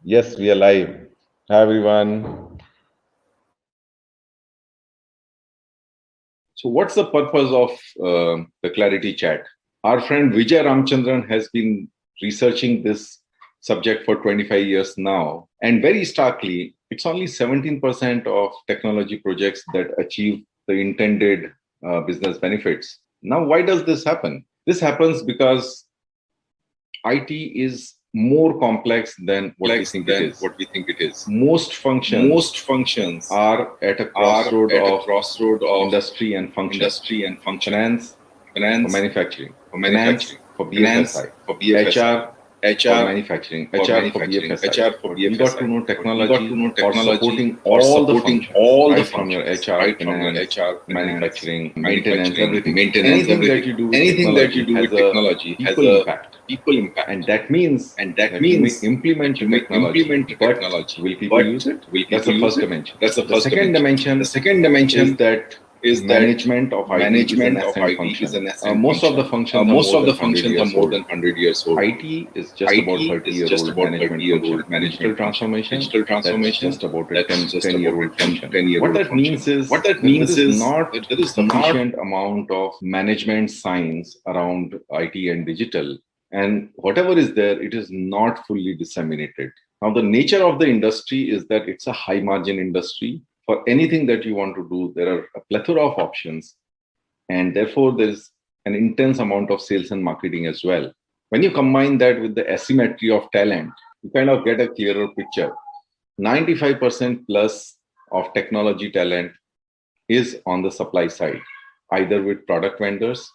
Yes, we are live. Hi, everyone. So, what's the purpose of the ClarITea Chat? Our friend Vijay Ramchandran has been researching this subject for 25 years now. And very starkly, it's only 17% of technology projects that achieve the intended business benefits. Now, why does this happen? This happens because IT is more complex than what we think it is. Most functions are at a crossroad of industry and function. Finance for manufacturing, finance for BFSI, HR for manufacturing, HR for BFSI. But you got to know technology or supporting all the functions, right from your HR, finance, manufacturing, maintenance, everything. Anything that you do with technology has a people impact. And that means that you may implement the technology, but will people use it? That's the first dimension. The second dimension is that management of IT is an ascent function. Most of the functions are more than 100 years old. IT is just about 30-year-old management function. Digital transformation, that's just about a 10-year-old function. What that means is there is not sufficient amount of management science around IT and digital. And whatever is there, it is not fully disseminated. Now, the nature of the industry is that it's a high margin industry. For anything that you want to do, there are a plethora of options. And therefore, there's an intense amount of sales and marketing as well. When you combine that with the asymmetry of talent, you kind of get a clearer picture. 95% plus of technology talent is on the supply side, either with product vendors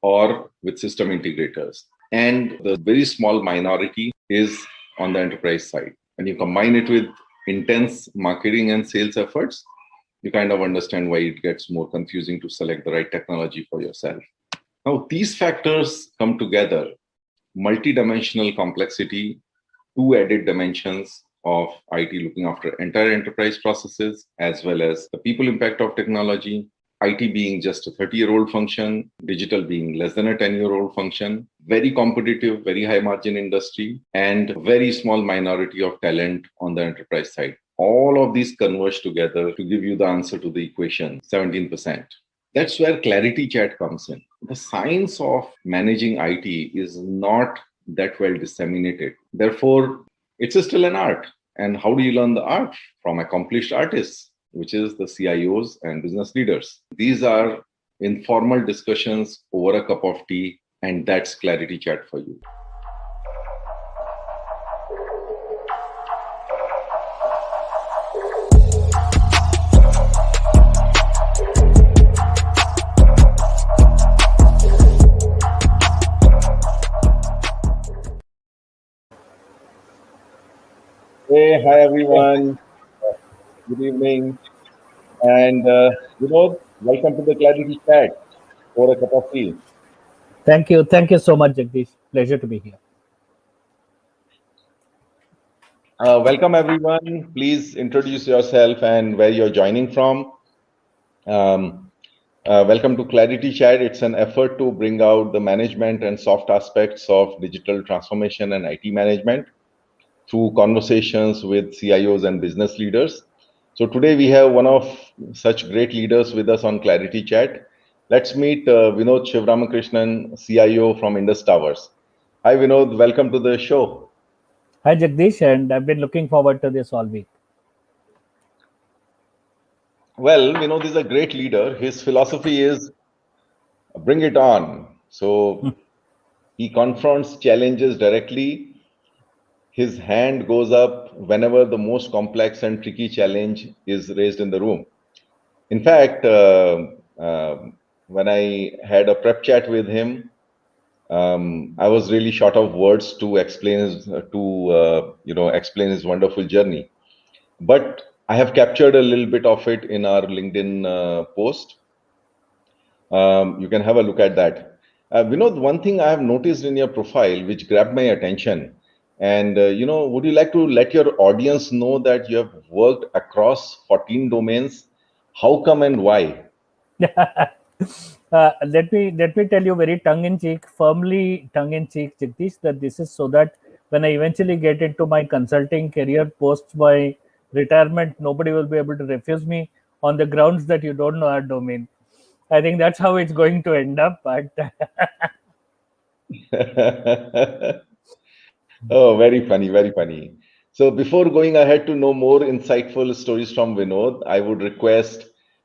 or with system integrators. And the very small minority is on the enterprise side. When you combine it with intense marketing and sales efforts, you kind of understand why it gets more confusing to select the right technology for yourself. Now, these factors come together, multidimensional complexity, two added dimensions of IT looking after entire enterprise processes, as well as the people impact of technology, IT being just a 30-year-old function, digital being less than a 10-year-old function, very competitive, very high margin industry, and very small minority of talent on the enterprise side. All of these converge together to give you the answer to the equation, 17%. That's where ClarITea Chat comes in. The science of managing IT is not that well disseminated. Therefore, it's still an art. And how do you learn the art? From accomplished artists, which is the CIOs and business leaders. These are informal discussions over a cup of tea, and that's ClarITea Chat for you. Hey, hi everyone. Good evening. And Vinod, welcome to the ClarITea Chat for a cup of tea. Thank you. Thank you so much, Jagdish. Pleasure to be here. Welcome everyone. Please introduce yourself and where you're joining from. Welcome to ClarITea Chat. It's an effort to bring out the management and soft aspects of digital transformation and IT management through conversations with CIOs and business leaders. So today we have one of such great leaders with us on ClarITea Chat. Let's meet Vinod Sivarama Krishnan, CIO from Indus Towers. Hi Vinod, welcome to the show. Hi, Jagdish, and I've been looking forward to this all week. Well, Vinod is a great leader. His philosophy is bring it on. So he confronts challenges directly. His hand goes up whenever the most complex and tricky challenge is raised in the room. In fact, when I had a prep chat with him, I was really short of words to explain his wonderful journey. But I have captured a little bit of it in our LinkedIn post. You can have a look at that. Vinod, one thing I have noticed in your profile which grabbed my attention, and would you like to let your audience know that you have worked across 14 domains? How come and why? Let me tell you very tongue in cheek, firmly tongue in cheek, Jagdish, that this is so that when I eventually get into my consulting career post my retirement, nobody will be able to refuse me on the grounds that you don't know our domain. I think that's how it's going to end up. But Oh, very funny, very funny. So before going ahead to know more insightful stories from Vinod, I would request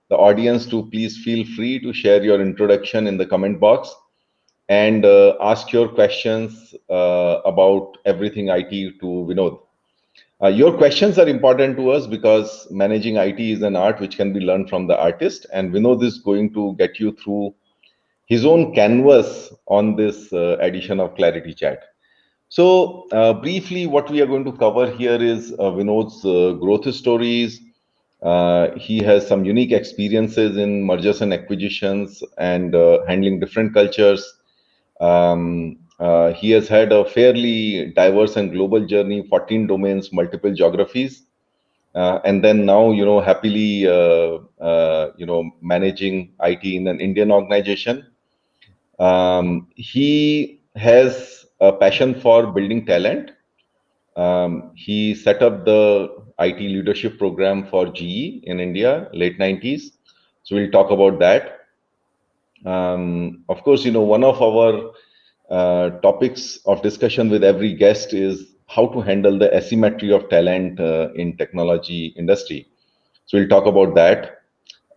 the audience to please feel free to share your introduction in the comment box and ask your questions about everything IT to Vinod. Your questions are important to us because managing IT is an art which can be learned from the artist, and Vinod is going to get you through his own canvas on this edition of ClarITea Chat. So, briefly, what we are going to cover here is Vinod's growth stories. He has some unique experiences in mergers and acquisitions and handling different cultures. He has had a fairly diverse and global journey, 14 domains, multiple geographies. And then now, happily, managing IT in an Indian organization. He has a passion for building talent. He set up the IT leadership program for GE in India, late 90s. So we'll talk about that. Of course, one of our topics of discussion with every guest is how to handle the asymmetry of talent in technology industry. So we'll talk about that.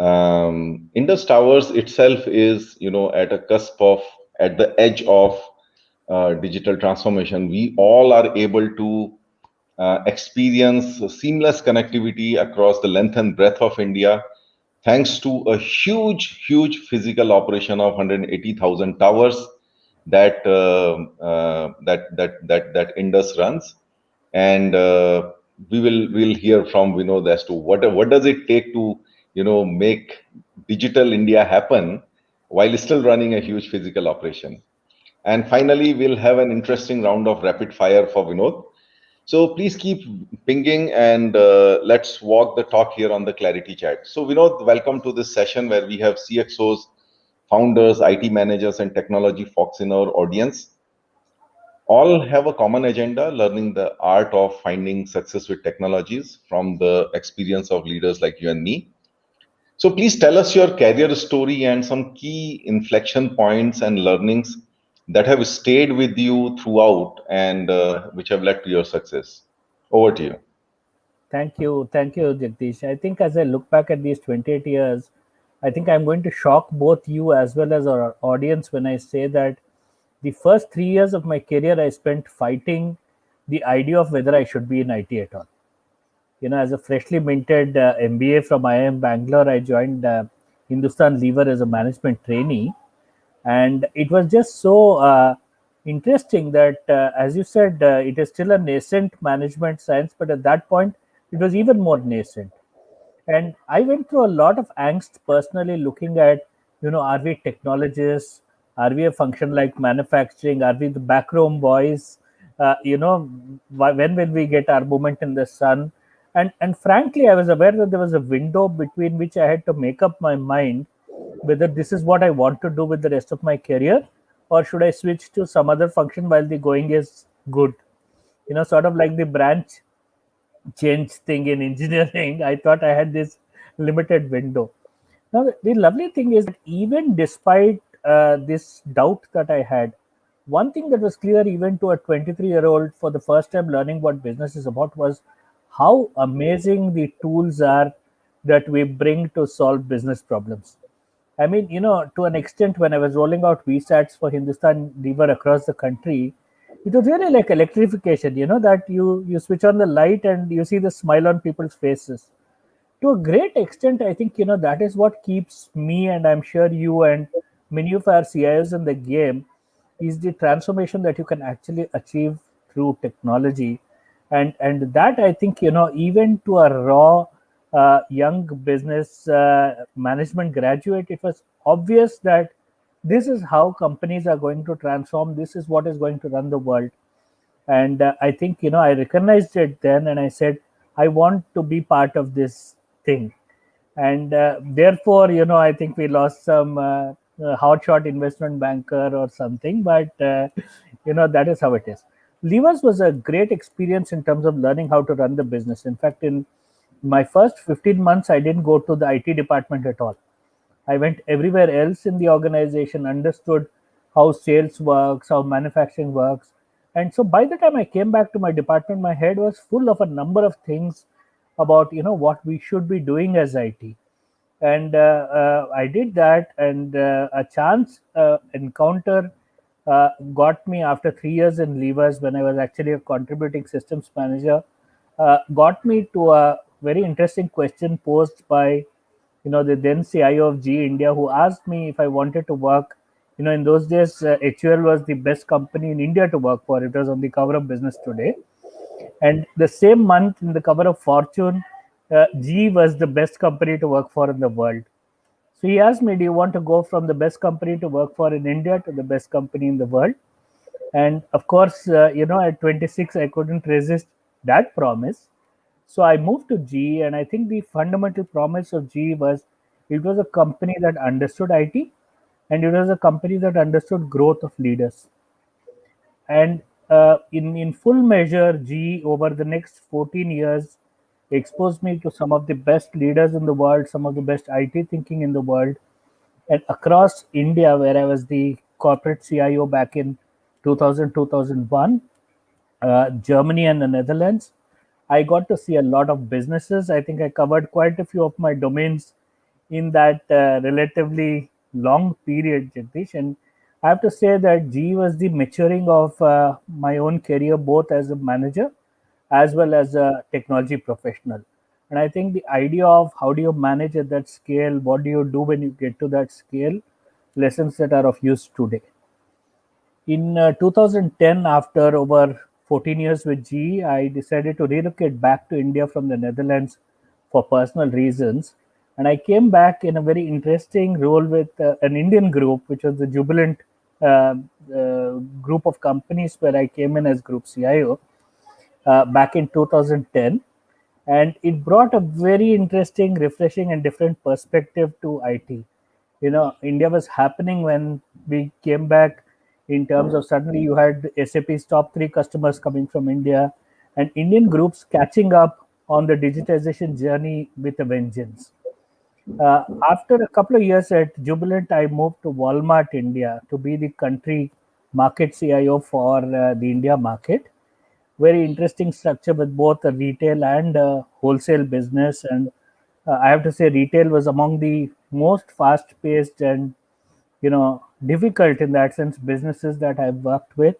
Indus Towers itself is, at a cusp of, at the edge of digital transformation. We all are able to experience seamless connectivity across the length and breadth of India, thanks to a huge, huge physical operation of 180,000 towers that Indus runs, and we'll hear from Vinod as to what does it take to make digital India happen while still running a huge physical operation. And finally, we'll have an interesting round of rapid fire for Vinod. So please keep pinging and let's walk the talk here on the ClarITea Chat. So Vinod, welcome to this session where we have CXOs, founders, IT managers, and technology folks in our audience. All have a common agenda, learning the art of finding success with technologies from the experience of leaders like you and me. So please tell us your career story and some key inflection points and learnings that have stayed with you throughout and which have led to your success. Over to you. thank you, Jagdish. I think as I look back at these 28 years, I think I'm going to shock both you as well as our audience when I say that the first 3 years of my career I spent fighting the idea of whether I should be in IT at all. As a freshly minted MBA from IIM Bangalore, I joined Hindustan Lever as a management trainee, and it was just so interesting that, as you said, it is still a nascent management science, but at that point, it was even more nascent. And I went through a lot of angst personally, looking at, are we technologists? Are we a function like manufacturing? Are we the backroom boys? When will we get our moment in the sun? And frankly, I was aware that there was a window between which I had to make up my mind whether this is what I want to do with the rest of my career, or should I switch to some other function while the going is good. Sort of like the branch change thing in engineering. I thought I had this limited window. Now, the lovely thing is that even despite this doubt that I had, one thing that was clear even to a 23-year-old for the first time learning what business is about was how amazing the tools are that we bring to solve business problems. I mean, to an extent, when I was rolling out VSATs for Hindustan Lever across the country, it was really like electrification, that you switch on the light and you see the smile on people's faces. To a great extent, I think, that is what keeps me, and I'm sure you and many of our CIOs in the game, is the transformation that you can actually achieve through technology. And that, I think, even to a raw young business management graduate, it was obvious that this is how companies are going to transform. This is what is going to run the world. And I think, I recognized it then, and I said, I want to be part of this thing. And therefore, I think we lost some hotshot investment banker or something, but that is how it is. Levers was a great experience in terms of learning how to run the business. In fact, in my first 15 months, I didn't go to the IT department at all. I went everywhere else in the organization, understood how sales works, how manufacturing works. And so by the time I came back to my department, my head was full of a number of things about what we should be doing as IT. And I did that, and a chance encounter got me after 3 years in Levers, when I was actually a contributing systems manager, got me to a very interesting question posed by the then CIO of GE India, who asked me if I wanted to work. In those days, HUL was the best company in India to work for. It was on the cover of Business Today. And the same month, in the cover of Fortune, GE was the best company to work for in the world. So he asked me, do you want to go from the best company to work for in India to the best company in the world? And of course, at 26, I couldn't resist that promise. So I moved to GE, and I think the fundamental promise of GE was it was a company that understood IT, and it was a company that understood growth of leaders. And in full measure, GE over the next 14 years exposed me to some of the best leaders in the world, some of the best IT thinking in the world, and across India, where I was the corporate CIO back in 2000 2001, Germany and the Netherlands, I got to see a lot of businesses. I think I covered quite a few of my domains in that relatively long period, Jagdish. And I have to say that GE was the maturing of my own career, both as a manager as well as a technology professional. And I think the idea of how do you manage at that scale, what do you do when you get to that scale, lessons that are of use today. In 2010, after over 14 years with GE, I decided to relocate back to India from the Netherlands for personal reasons. And I came back in a very interesting role with an Indian group, which was the Jubilant group of companies, where I came in as group CIO back in 2010. And it brought a very interesting, refreshing, and different perspective to IT. India was happening when we came back, in terms of suddenly you had SAP's top three customers coming from India, and Indian groups catching up on the digitization journey with a vengeance. After a couple of years at Jubilant, I moved to Walmart India to be the country market CIO for the India market. Very interesting structure with both a retail and wholesale business. And I have to say, retail was among the most fast paced and difficult in that sense businesses that I've worked with.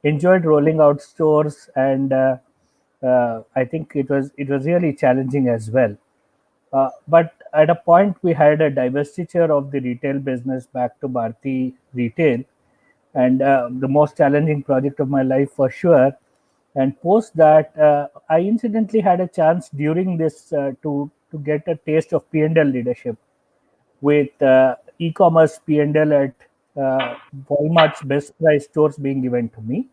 Enjoyed rolling out stores, and I think it was really challenging as well. But at a point, we had a divestiture of the retail business back to Bharti Retail, and the most challenging project of my life for sure. And post that, I incidentally had a chance during this to get a taste of P&L leadership with e-commerce P&L at Walmart's best price stores being given to me.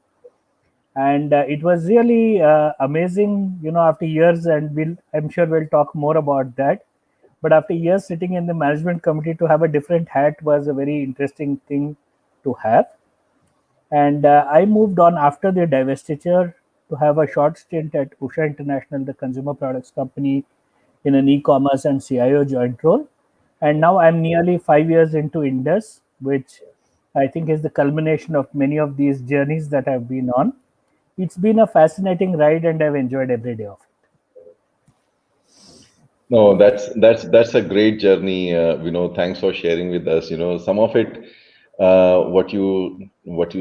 And it was really amazing, after years, and I'm sure we'll talk more about that. But after years sitting in the management committee, to have a different hat was a very interesting thing to have. And I moved on after the divestiture to have a short stint at Usha International, the consumer products company, in an e-commerce and CIO joint role. And now I'm nearly 5 years into Indus, which I think is the culmination of many of these journeys that I've been on. It's been a fascinating ride, and I've enjoyed every day of it. No, that's a great journey. Thanks for sharing with us. Some of it, what you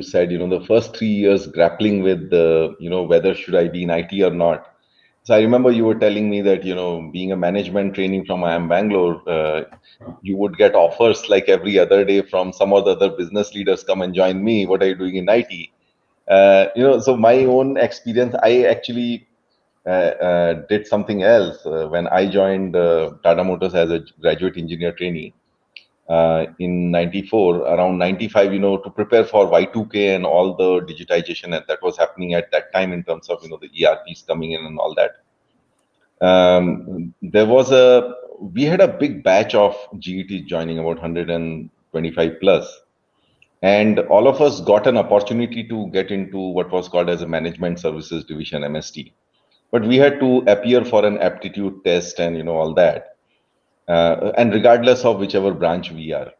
said. The first 3 years grappling with the, whether should I be in IT or not. So I remember you were telling me that being a management training from IIM Bangalore, you would get offers like every other day from some of the other business leaders, come and join me. What are you doing in IT? So my own experience, I actually did something else when I joined Tata Motors as a graduate engineer trainee in 94, around 95, to prepare for Y2K and all the digitization that was happening at that time in terms of, the ERPs coming in and all that. We had a big batch of GETs joining, about 125 plus. And all of us got an opportunity to get into what was called as a management services division, MST. But we had to appear for an aptitude test and all that. And regardless of whichever branch we are,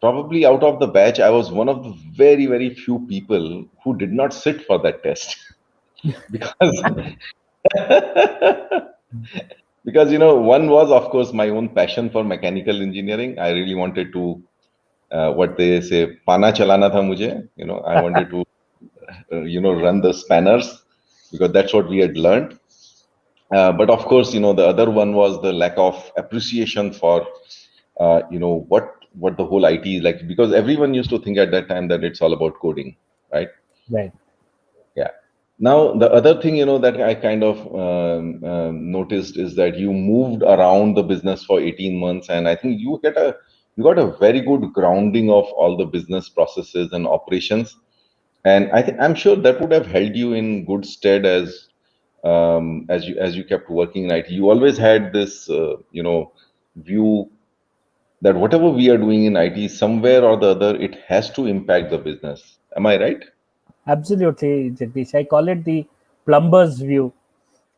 probably out of the batch, I was one of the very, very few people who did not sit for that test because because one was, of course, my own passion for mechanical engineering. I really wanted to what they say, pana chalana tha mujhe. I wanted to run the spanners because that's what we had learned. But of course, the other one was the lack of appreciation for what the whole IT is like, because everyone used to think at that time that it's all about coding, right? Right. Yeah. Now, the other thing, that I kind of noticed is that you moved around the business for 18 months, and I think you got a very good grounding of all the business processes and operations. And I'm sure that would have held you in good stead as you kept working in IT. You always had this, view that whatever we are doing in IT, somewhere or the other, it has to impact the business. Am I right? Absolutely, Jagdish. I call it the plumber's view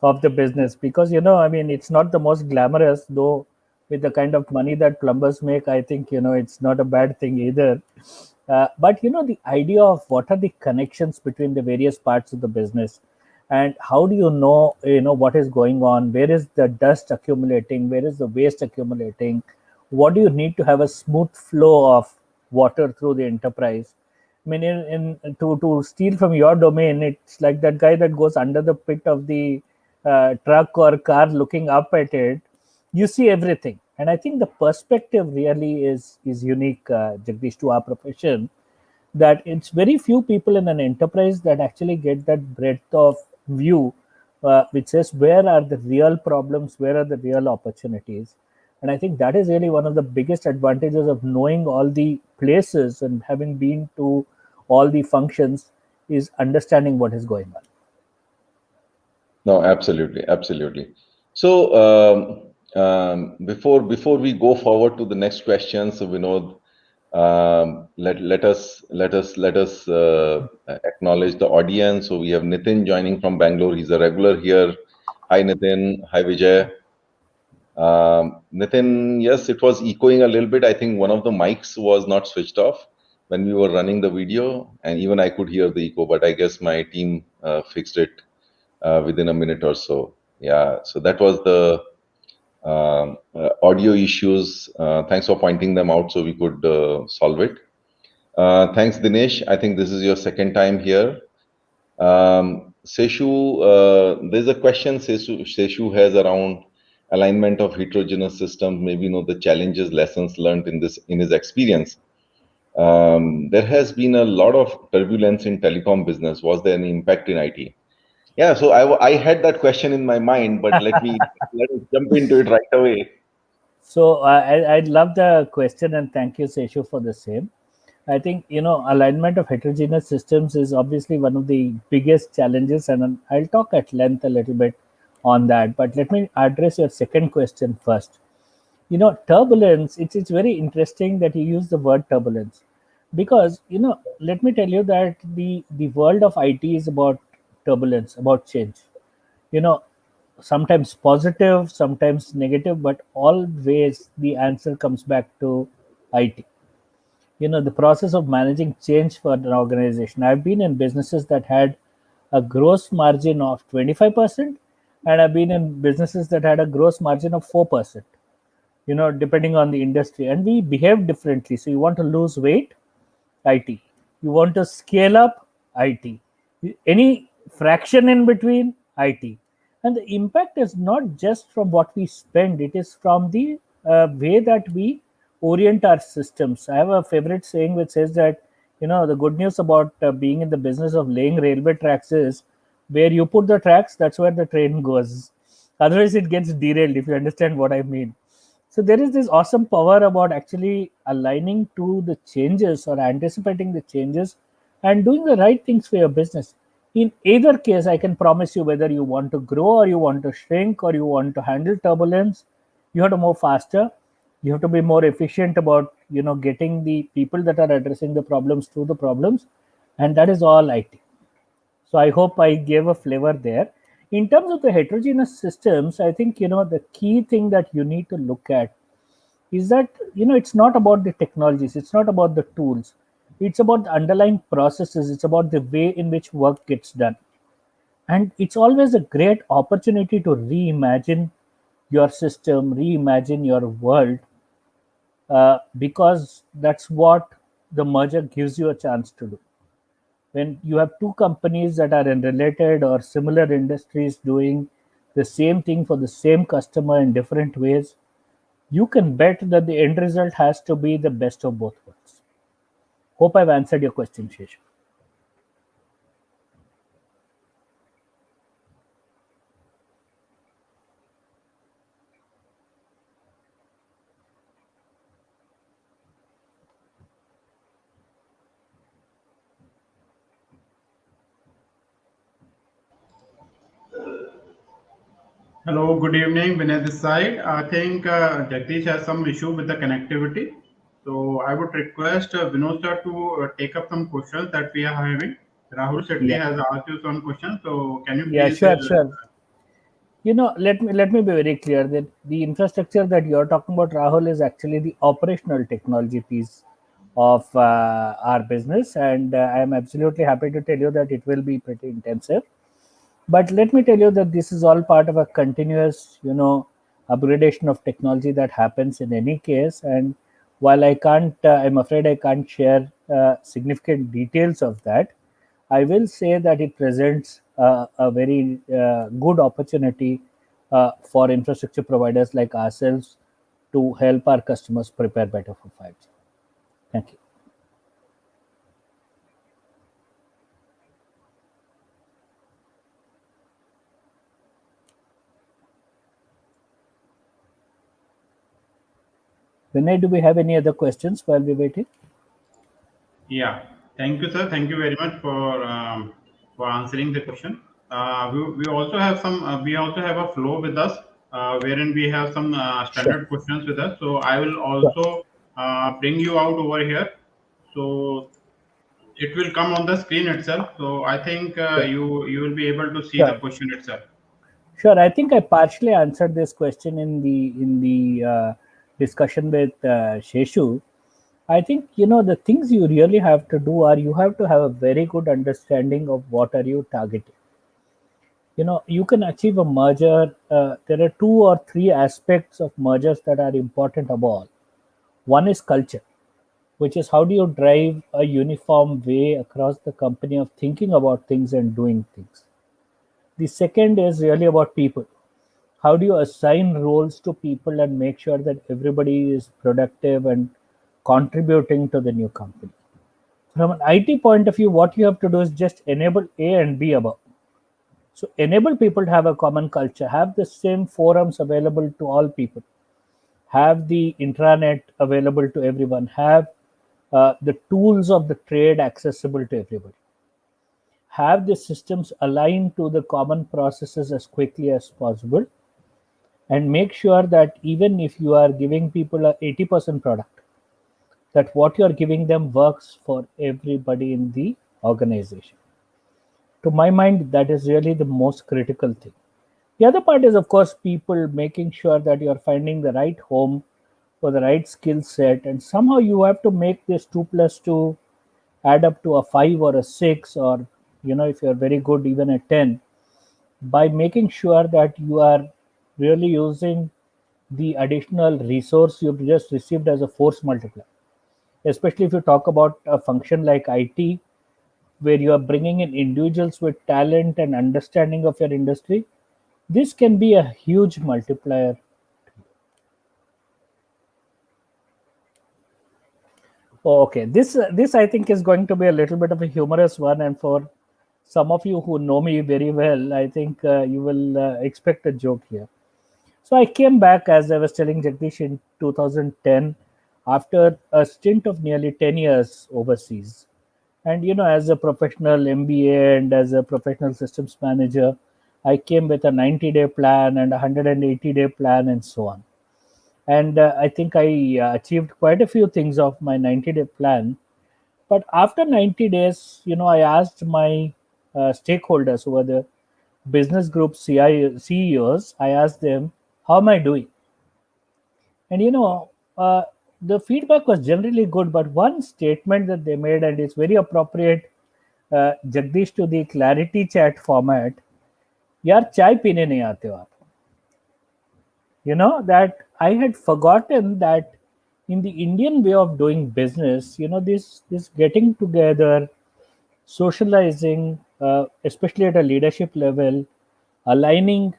of the business because, I mean, it's not the most glamorous, though, with the kind of money that plumbers make. I think, it's not a bad thing either. But, the idea of what are the connections between the various parts of the business and how do what is going on? Where is the dust accumulating? Where is the waste accumulating? What do you need to have a smooth flow of water through the enterprise? I mean, to steal from your domain, it's like that guy that goes under the pit of the truck or car, looking up at it. You see everything, and I think the perspective really is unique, Jagdish, to our profession. That it's very few people in an enterprise that actually get that breadth of view, which says where are the real problems, where are the real opportunities. And I think that is really one of the biggest advantages of knowing all the places and having been to all the functions, is understanding what is going on. No, absolutely, absolutely. So before we go forward to the next question, so Vinod, let us acknowledge the audience. So we have Nitin joining from Bangalore. He's a regular here. Hi Nitin. Hi Vijay. Nitin, yes, it was echoing a little bit. I think one of the mics was not switched off when we were running the video, and even I could hear the echo. But I guess my team fixed it within a minute or so. Yeah, so that was the audio issues. Thanks for pointing them out so we could solve it. Thanks, Dinesh. I think this is your second time here. Seshu, there's a question Seshu has around alignment of heterogeneous systems, maybe the challenges, lessons learned in his experience. There has been a lot of turbulence in telecom business. Was there any impact in IT? Yeah, so I had that question in my mind, but let us jump into it right away. So I love the question, and thank you, Seshu, for the same. I think alignment of heterogeneous systems is obviously one of the biggest challenges, and I'll talk at length a little bit on that. But let me address your second question first. Turbulence. It's very interesting that you use the word turbulence, because let me tell you that the world of IT is about turbulence, about change. You know, Sometimes positive, sometimes negative, but always the answer comes back to IT. The process of managing change for an organization. I've been in businesses that had a gross margin of 25%, and I've been in businesses that had a gross margin of 4%, depending on the industry, and we behave differently. So you want to lose weight, IT. You want to scale up, IT. Any fraction in between, IT. And the impact is not just from what we spend, it is from the way that we orient our systems. I have a favorite saying which says that, the good news about being in the business of laying railway tracks is where you put the tracks, that's where the train goes. Otherwise, it gets derailed, if you understand what I mean. So there is this awesome power about actually aligning to the changes or anticipating the changes and doing the right things for your business. In either case, I can promise you, whether you want to grow or you want to shrink or you want to handle turbulence, you have to move faster. You have to be more efficient about getting the people that are addressing the problems through the problems, and that is all IT. So I hope I gave a flavor there. In terms of the heterogeneous systems, I think the key thing that you need to look at is that it's not about the technologies, it's not about the tools, it's about the underlying processes, it's about the way in which work gets done. And it's always a great opportunity to reimagine your system, reimagine your world, because that's what the merger gives you a chance to do. When you have two companies that are in related or similar industries doing the same thing for the same customer in different ways, you can bet that the end result has to be the best of both worlds. Hope I've answered your question, Seshu. Hello, good evening, Vinay this side. I think Jagdish has some issue with the connectivity. So I would request Vinod sir to take up some questions that we are having. Rahul Shetty Yeah, has asked you some questions. So can you yeah, please? sure, sure. Let me be very clear that the infrastructure that you're talking about, Rahul, is actually the operational technology piece of our business, and I am absolutely happy to tell you that it will be pretty intensive. But let me tell you that this is all part of a continuous, upgradation of technology that happens in any case. And while I'm afraid I can't share significant details of that. I will say that it presents a very good opportunity for infrastructure providers like ourselves to help our customers prepare better for 5G. Thank you. Vinay, do we have any other questions while we're waiting? Yeah, thank you, sir. Thank you very much for answering the question. We also have some. We also have a flow with us, wherein we have some Sure. standard questions with us. So I will Sure. also bring you out over here. So it will come on the screen itself. So I think Sure. you will be able to see the Sure. question itself. Sure. I think I partially answered this question in the discussion with Sheshu. I think the things you really have to do are you have to have a very good understanding of what are you targeting. You can achieve a merger. There are two or three aspects of mergers that are important of all. One is culture, which is how do you drive a uniform way across the company of thinking about things and doing things. The second is really about people. How do you assign roles to people and make sure that everybody is productive and contributing to the new company? From an IT point of view, what you have to do is just enable A and B above. So enable people to have a common culture, have the same forums available to all people, have the intranet available to everyone, have the tools of the trade accessible to everybody, have the systems aligned to the common processes as quickly as possible, and make sure that even if you are giving people a 80% product, that what you are giving them works for everybody in the organization. To my mind, that is really the most critical thing. The other part is, of course, people making sure that you're finding the right home for the right skill set. And somehow you have to make this 2 plus 2 add up to a 5 or a 6, or, if you're very good, even a 10, by making sure that you are really using the additional resource you've just received as a force multiplier. Especially if you talk about a function like IT, where you are bringing in individuals with talent and understanding of your industry, this can be a huge multiplier. Oh, okay, this I think is going to be a little bit of a humorous one, and for some of you who know me very well, I think you will expect a joke here. So I came back, as I was telling Jagdish, in 2010 after a stint of nearly 10 years overseas. And as a professional MBA and as a professional systems manager, I came with a 90-day plan and a 180-day plan and so on. And I think I achieved quite a few things of my 90-day plan. But after 90 days, I asked my stakeholders who were the business group CEOs, I asked them, how am I doing? And the feedback was generally good, but one statement that they made, and it's very appropriate, Jagdish, to the ClarITea Chat format, यार चाय पीने नहीं आते हो आप. That I had forgotten that in the Indian way of doing business, this getting together, socializing, especially at a leadership level, aligning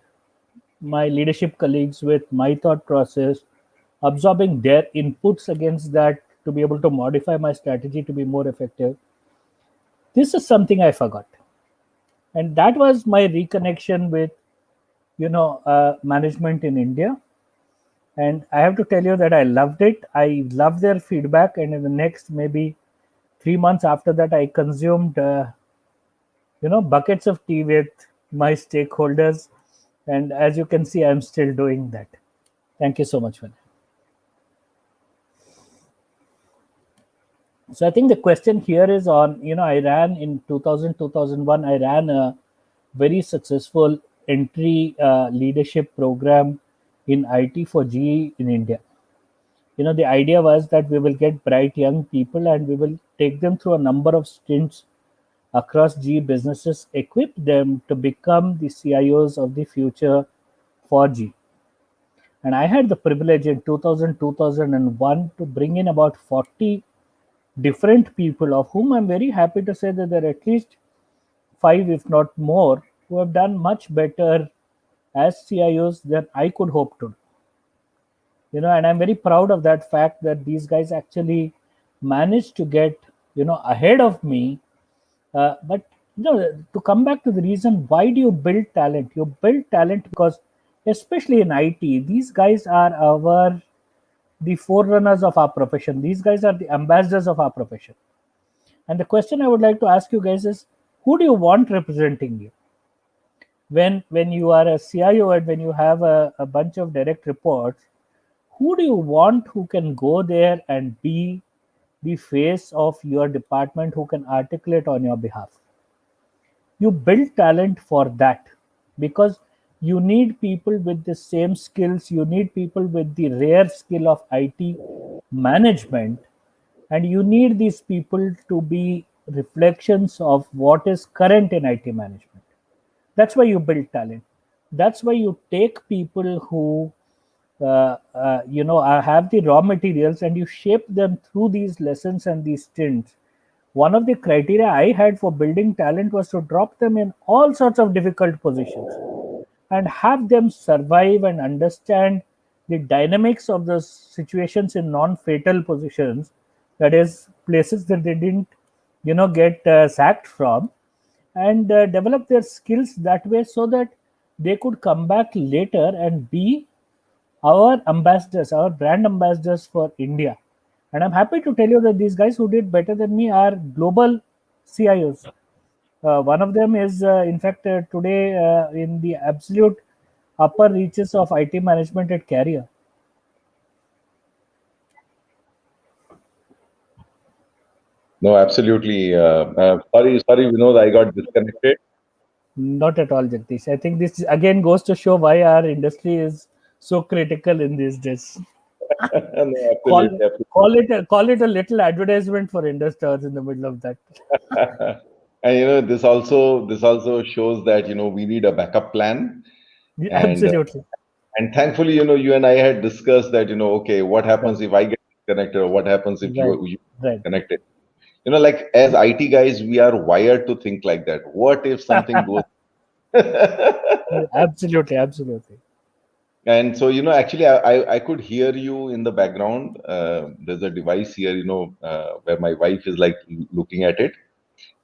my leadership colleagues with my thought process, absorbing their inputs against that to be able to modify my strategy to be more effective. This is something I forgot. And that was my reconnection with, management in India. And I have to tell you that I loved it. I loved their feedback. And in the next maybe 3 months after that, I consumed, buckets of tea with my stakeholders. And as you can see, I'm still doing that. Thank you so much, Vinay. So I think the question here is on, I ran in 2000, 2001, I ran a very successful entry leadership program in IT for GE in India. The idea was that we will get bright young people and we will take them through a number of stints across GE businesses, equip them to become the CIOs of the future for GE. And I had the privilege in 2000, 2001 to bring in about 40 different people, of whom I'm very happy to say that there are at least 5, if not more, who have done much better as CIOs than I could hope to. And I'm very proud of that fact that these guys actually managed to get, ahead of me. But to come back to the reason, why do you build talent? You build talent because, especially in IT, these guys are the forerunners of our profession. These guys are the ambassadors of our profession. And the question I would like to ask you guys is, who do you want representing you? When you are a CIO and when you have a bunch of direct reports, who do you want who can go there and be the face of your department, who can articulate on your behalf? You build talent for that, because you need people with the same skills. You need people with the rare skill of IT management, and you need these people to be reflections of what is current in IT management. That's why you build talent. That's why you take people who have the raw materials, and you shape them through these lessons and these stints. One of the criteria I had for building talent was to drop them in all sorts of difficult positions and have them survive and understand the dynamics of those situations in non-fatal positions, that is, places that they didn't get sacked from, and develop their skills that way, so that they could come back later and be our ambassadors, our brand ambassadors for India. And I'm happy to tell you that these guys who did better than me are global CIOs. One of them is, in fact, today in the absolute upper reaches of IT management at Carrier. No, absolutely. Sorry, Vinod, I got disconnected. Not at all, Jagdish. I think this again goes to show why our industry is so critical in these days. No, absolutely, Call it a little advertisement for Indus Towers in the middle of that. And this also shows that we need a backup plan. Absolutely. And thankfully, you and I had discussed that, okay, what happens if I get disconnected, or what happens if you get connected? Like as IT guys, we are wired to think like that. What if something goes? Absolutely. And so, actually, I could hear you in the background. There's a device here, where my wife is like looking at it.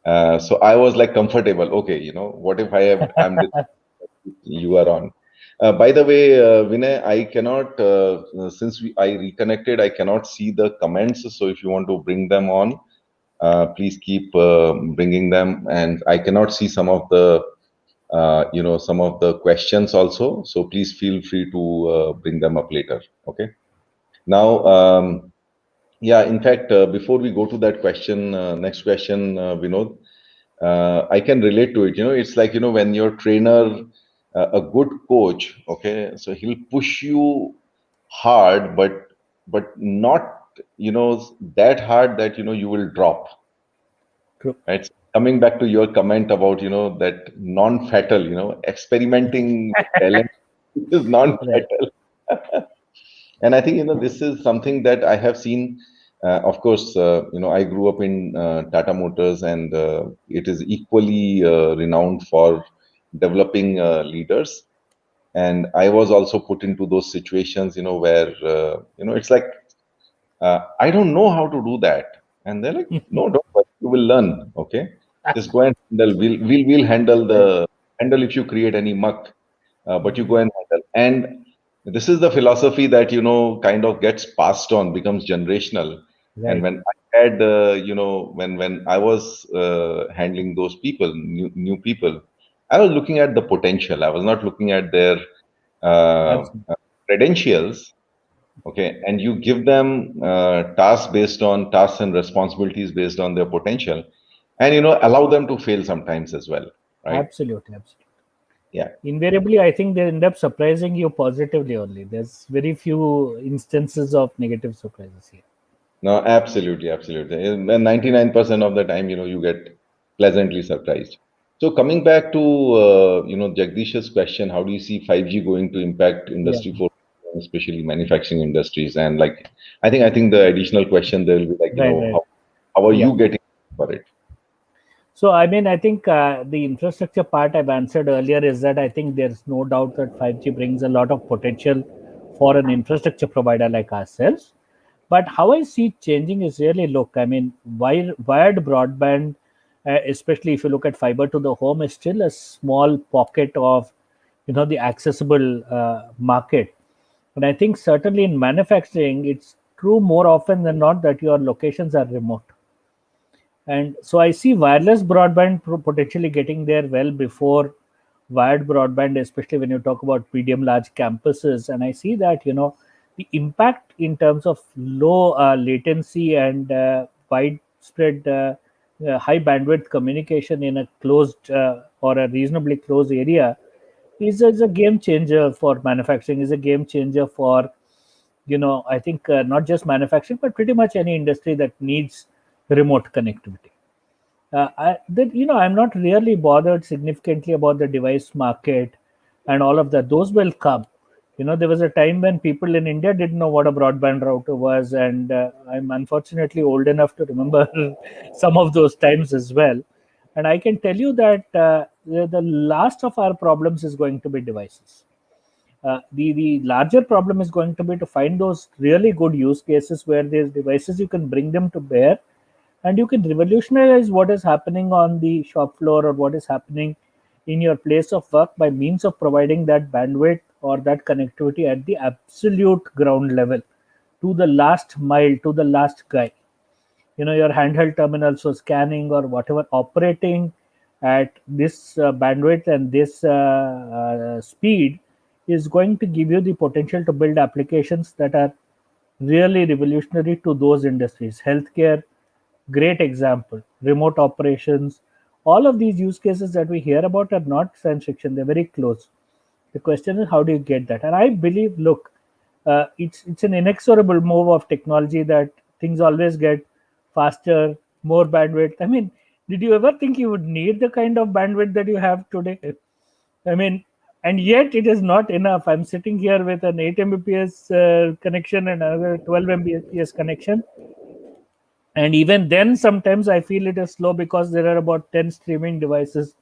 So I was like comfortable. Okay, what if I'm you are on? By the way, Vinay, I cannot, since I reconnected, I cannot see the comments. So if you want to bring them on, please keep bringing them. And I cannot see some of the some of the questions also. So please feel free to bring them up later. Okay. Now, yeah, in fact, before we go to that question, next question, Vinod, I can relate to it. It's like, when your trainer, a good coach, okay, so he'll push you hard, but not, that hard that, you will drop, True. right? Coming back to your comment about, that non-fatal, experimenting talent is Right. non-fatal. And I think, this is something that I have seen. Of course, I grew up in Tata Motors, and it is equally renowned for developing leaders. And I was also put into those situations, where, it's like, I don't know how to do that. And they're like, no, don't worry, you will learn. Okay. Just go and handle. We'll handle Right. handle if you create any muck, but you go and handle. And this is the philosophy that, kind of gets passed on, becomes generational. And Right. when I had, when I was handling those people, new people, I was looking at the potential. I was not looking at their Absolutely. credentials. Okay, and you give them tasks and responsibilities based on their potential, and allow them to fail sometimes as well, right? Absolutely. Absolutely. Yeah. Invariably, I think they end up surprising you positively only. There's very few instances of negative surprises here. No, absolutely, absolutely. And 99% of the time, you get pleasantly surprised. So coming back to Jagdish's question, how do you see 5G going to impact Yeah. Industry 4, especially manufacturing industries? And like, I think the additional question there will be like, Right. Right. how are Yeah. you getting for it? So, I mean, I think the infrastructure part I've answered earlier is that I think there's no doubt that 5G brings a lot of potential for an infrastructure provider like ourselves. But how I see it changing is really look, I mean, wired broadband, especially if you look at fiber to the home, is still a small pocket of, the accessible market. And I think certainly in manufacturing, it's true more often than not that your locations are remote. And so I see wireless broadband potentially getting there well before wired broadband, especially when you talk about medium large campuses. And I see that, the impact in terms of low latency and widespread high bandwidth communication in a closed or a reasonably closed area is a game changer for manufacturing, is a game changer for, I think not just manufacturing, but pretty much any industry that needs remote connectivity. I'm not really bothered significantly about the device market and all of that. Those will come. There was a time when people in India didn't know what a broadband router was, and I'm unfortunately old enough to remember some of those times as well. And I can tell you that the last of our problems is going to be devices. The larger problem is going to be to find those really good use cases where there's devices you can bring them to bear, and you can revolutionize what is happening on the shop floor or what is happening in your place of work by means of providing that bandwidth or that connectivity at the absolute ground level, to the last mile, to the last guy. Your handheld terminals for scanning or whatever operating at this bandwidth and this speed is going to give you the potential to build applications that are really revolutionary to those industries. Healthcare, great example. Remote operations, all of these use cases that we hear about are not science fiction, they're very close. The question is, how do you get that? And I believe, look, it's an inexorable move of technology that things always get faster, more bandwidth. I mean, did you ever think you would need the kind of bandwidth that you have today? I mean, and yet it is not enough. I'm sitting here with an 8 Mbps connection and another 12 Mbps connection. And even then, sometimes I feel it is slow because there are about 10 streaming devices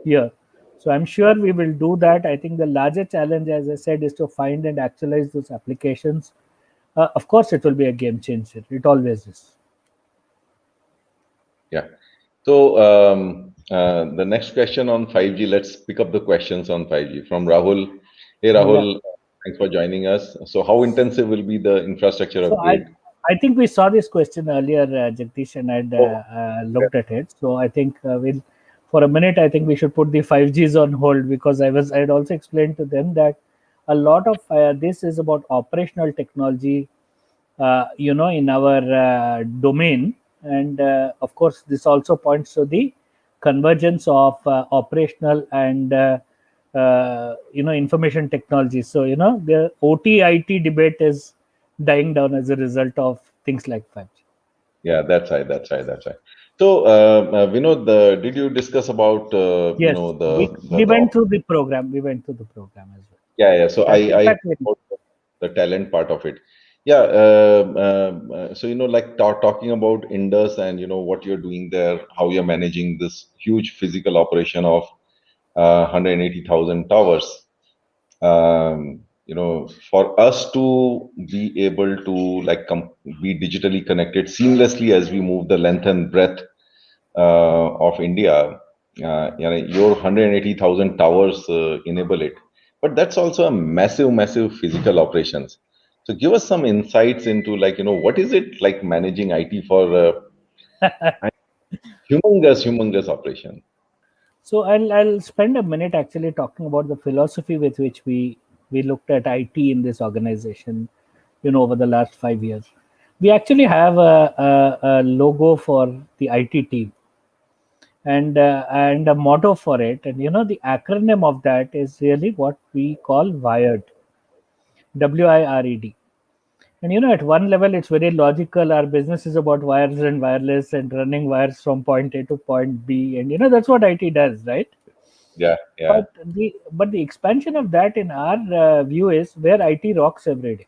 here. So I'm sure we will do that. I think the larger challenge, as I said, is to find and actualize those applications. Of course, it will be a game changer. It always is. Yeah. So the next question on 5G, let's pick up the questions on 5G from Rahul. Hey, Yeah. Rahul, thanks for joining us. So how intensive will be the infrastructure So upgrade? I think we saw this question earlier, Jagdish, and I'd looked at it. So I think we'll, for a minute, I think we should put the 5Gs on hold, because I'd also explained to them that a lot of this is about operational technology in our domain. And of course, this also points to the convergence of operational and information technology. So the OT IT debate is dying down as a result of things like 5G. Yeah, that's right. That's right. That's right. So, Vinod, did you discuss about Yes, we the went through the program. We went through the program as well. yeah, yeah. So In I fact, about the talent part of it. Yeah. So like talking about Indus and what you're doing there, how you're managing this huge physical operation of 180,000 towers. For us to be able to like be digitally connected seamlessly as we move the length and breadth of India, your 180,000 towers enable it. But that's also a massive, massive physical operations. So give us some insights into like, what is it like managing IT for humongous operation? so I'll spend a minute actually talking about the philosophy with which we looked at IT in this organization, over the last 5 years. We actually have a logo for the IT team, and a motto for it. And the acronym of that is really what we call WIRED, WIRED. And at one level, it's very logical. Our business is about wires and wireless and running wires from point A to point B, and that's what IT does, right? Yeah, yeah. But the expansion of that in our view is where IT rocks every day.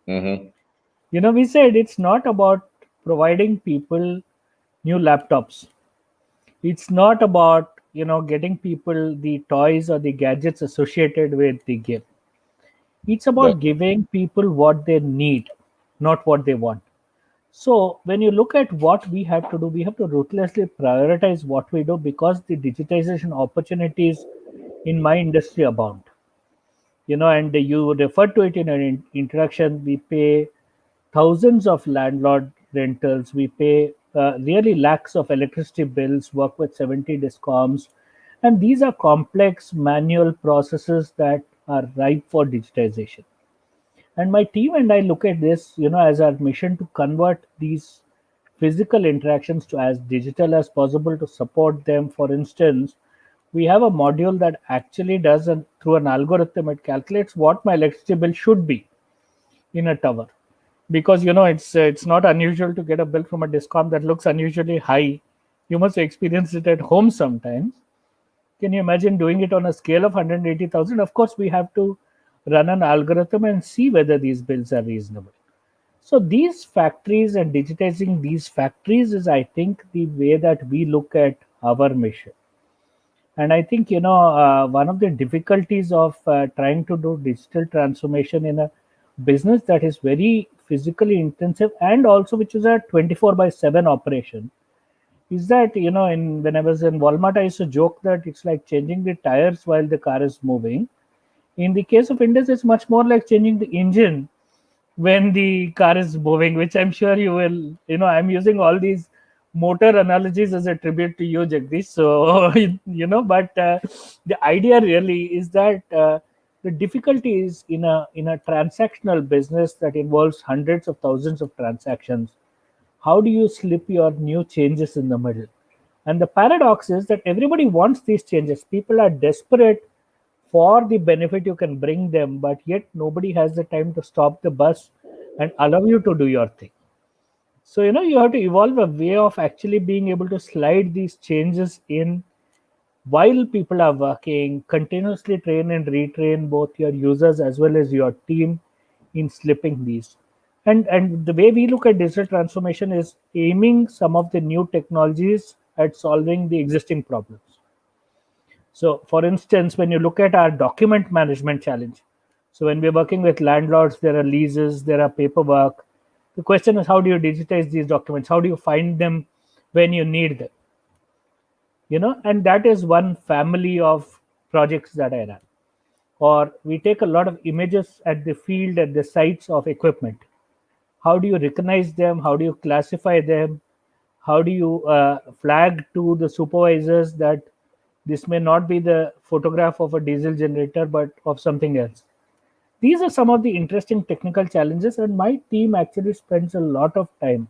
Mm-hmm. We said it's not about providing people new laptops. It's not about getting people the toys or the gadgets associated with the game. It's That, about giving people what they need, not what they want. So when you look at what we have to do, we have to ruthlessly prioritize what we do because the digitization opportunities in my industry abound. And you referred to it in an introduction. We pay thousands of landlord rentals. We pay really lakhs of electricity bills, work with 70 discoms. And these are complex manual processes that are ripe for digitization. And my team and I look at this, as our mission to convert these physical interactions to as digital as possible to support them. For instance, we have a module that actually does, through an algorithm, it calculates what my electricity bill should be in a tower, because it's not unusual to get a bill from a discom that looks unusually high. You must experience it at home sometimes. Can you imagine doing it on a scale of 180,000? Of course, we have to run an algorithm and see whether these bills are reasonable. So these factories and digitizing these factories is, I think, the way that we look at our mission. And I think, one of the difficulties of trying to do digital transformation in a business that is very physically intensive and also which is a 24 by 7 operation is that, when I was in Walmart, I used to joke that it's like changing the tires while the car is moving. In the case of Indus, it's much more like changing the engine when the car is moving, which I'm sure you will. I'm using all these motor analogies as a tribute to you, Jagdish. So, but the idea really is that the difficulty is in a transactional business that involves hundreds of thousands of transactions. How do you slip your new changes in the middle? And the paradox is that everybody wants these changes. People are desperate for the benefit you can bring them, but yet nobody has the time to stop the bus and allow you to do your thing. So, you have to evolve a way of actually being able to slide these changes in while people are working, continuously train and retrain both your users as well as your team in slipping these. And the way we look at digital transformation is aiming some of the new technologies at solving the existing problems. So, for instance, when you look at our document management challenge, so when we're working with landlords, there are leases, there are paperwork. The question is, how do you digitize these documents? How do you find them when you need them? And that is one family of projects that I run. Or we take a lot of images at the field, at the sites of equipment. How do you recognize them? How do you classify them? How do you flag to the supervisors that this may not be the photograph of a diesel generator but of something else? these are some of the interesting technical challenges, and my team actually spends a lot of time.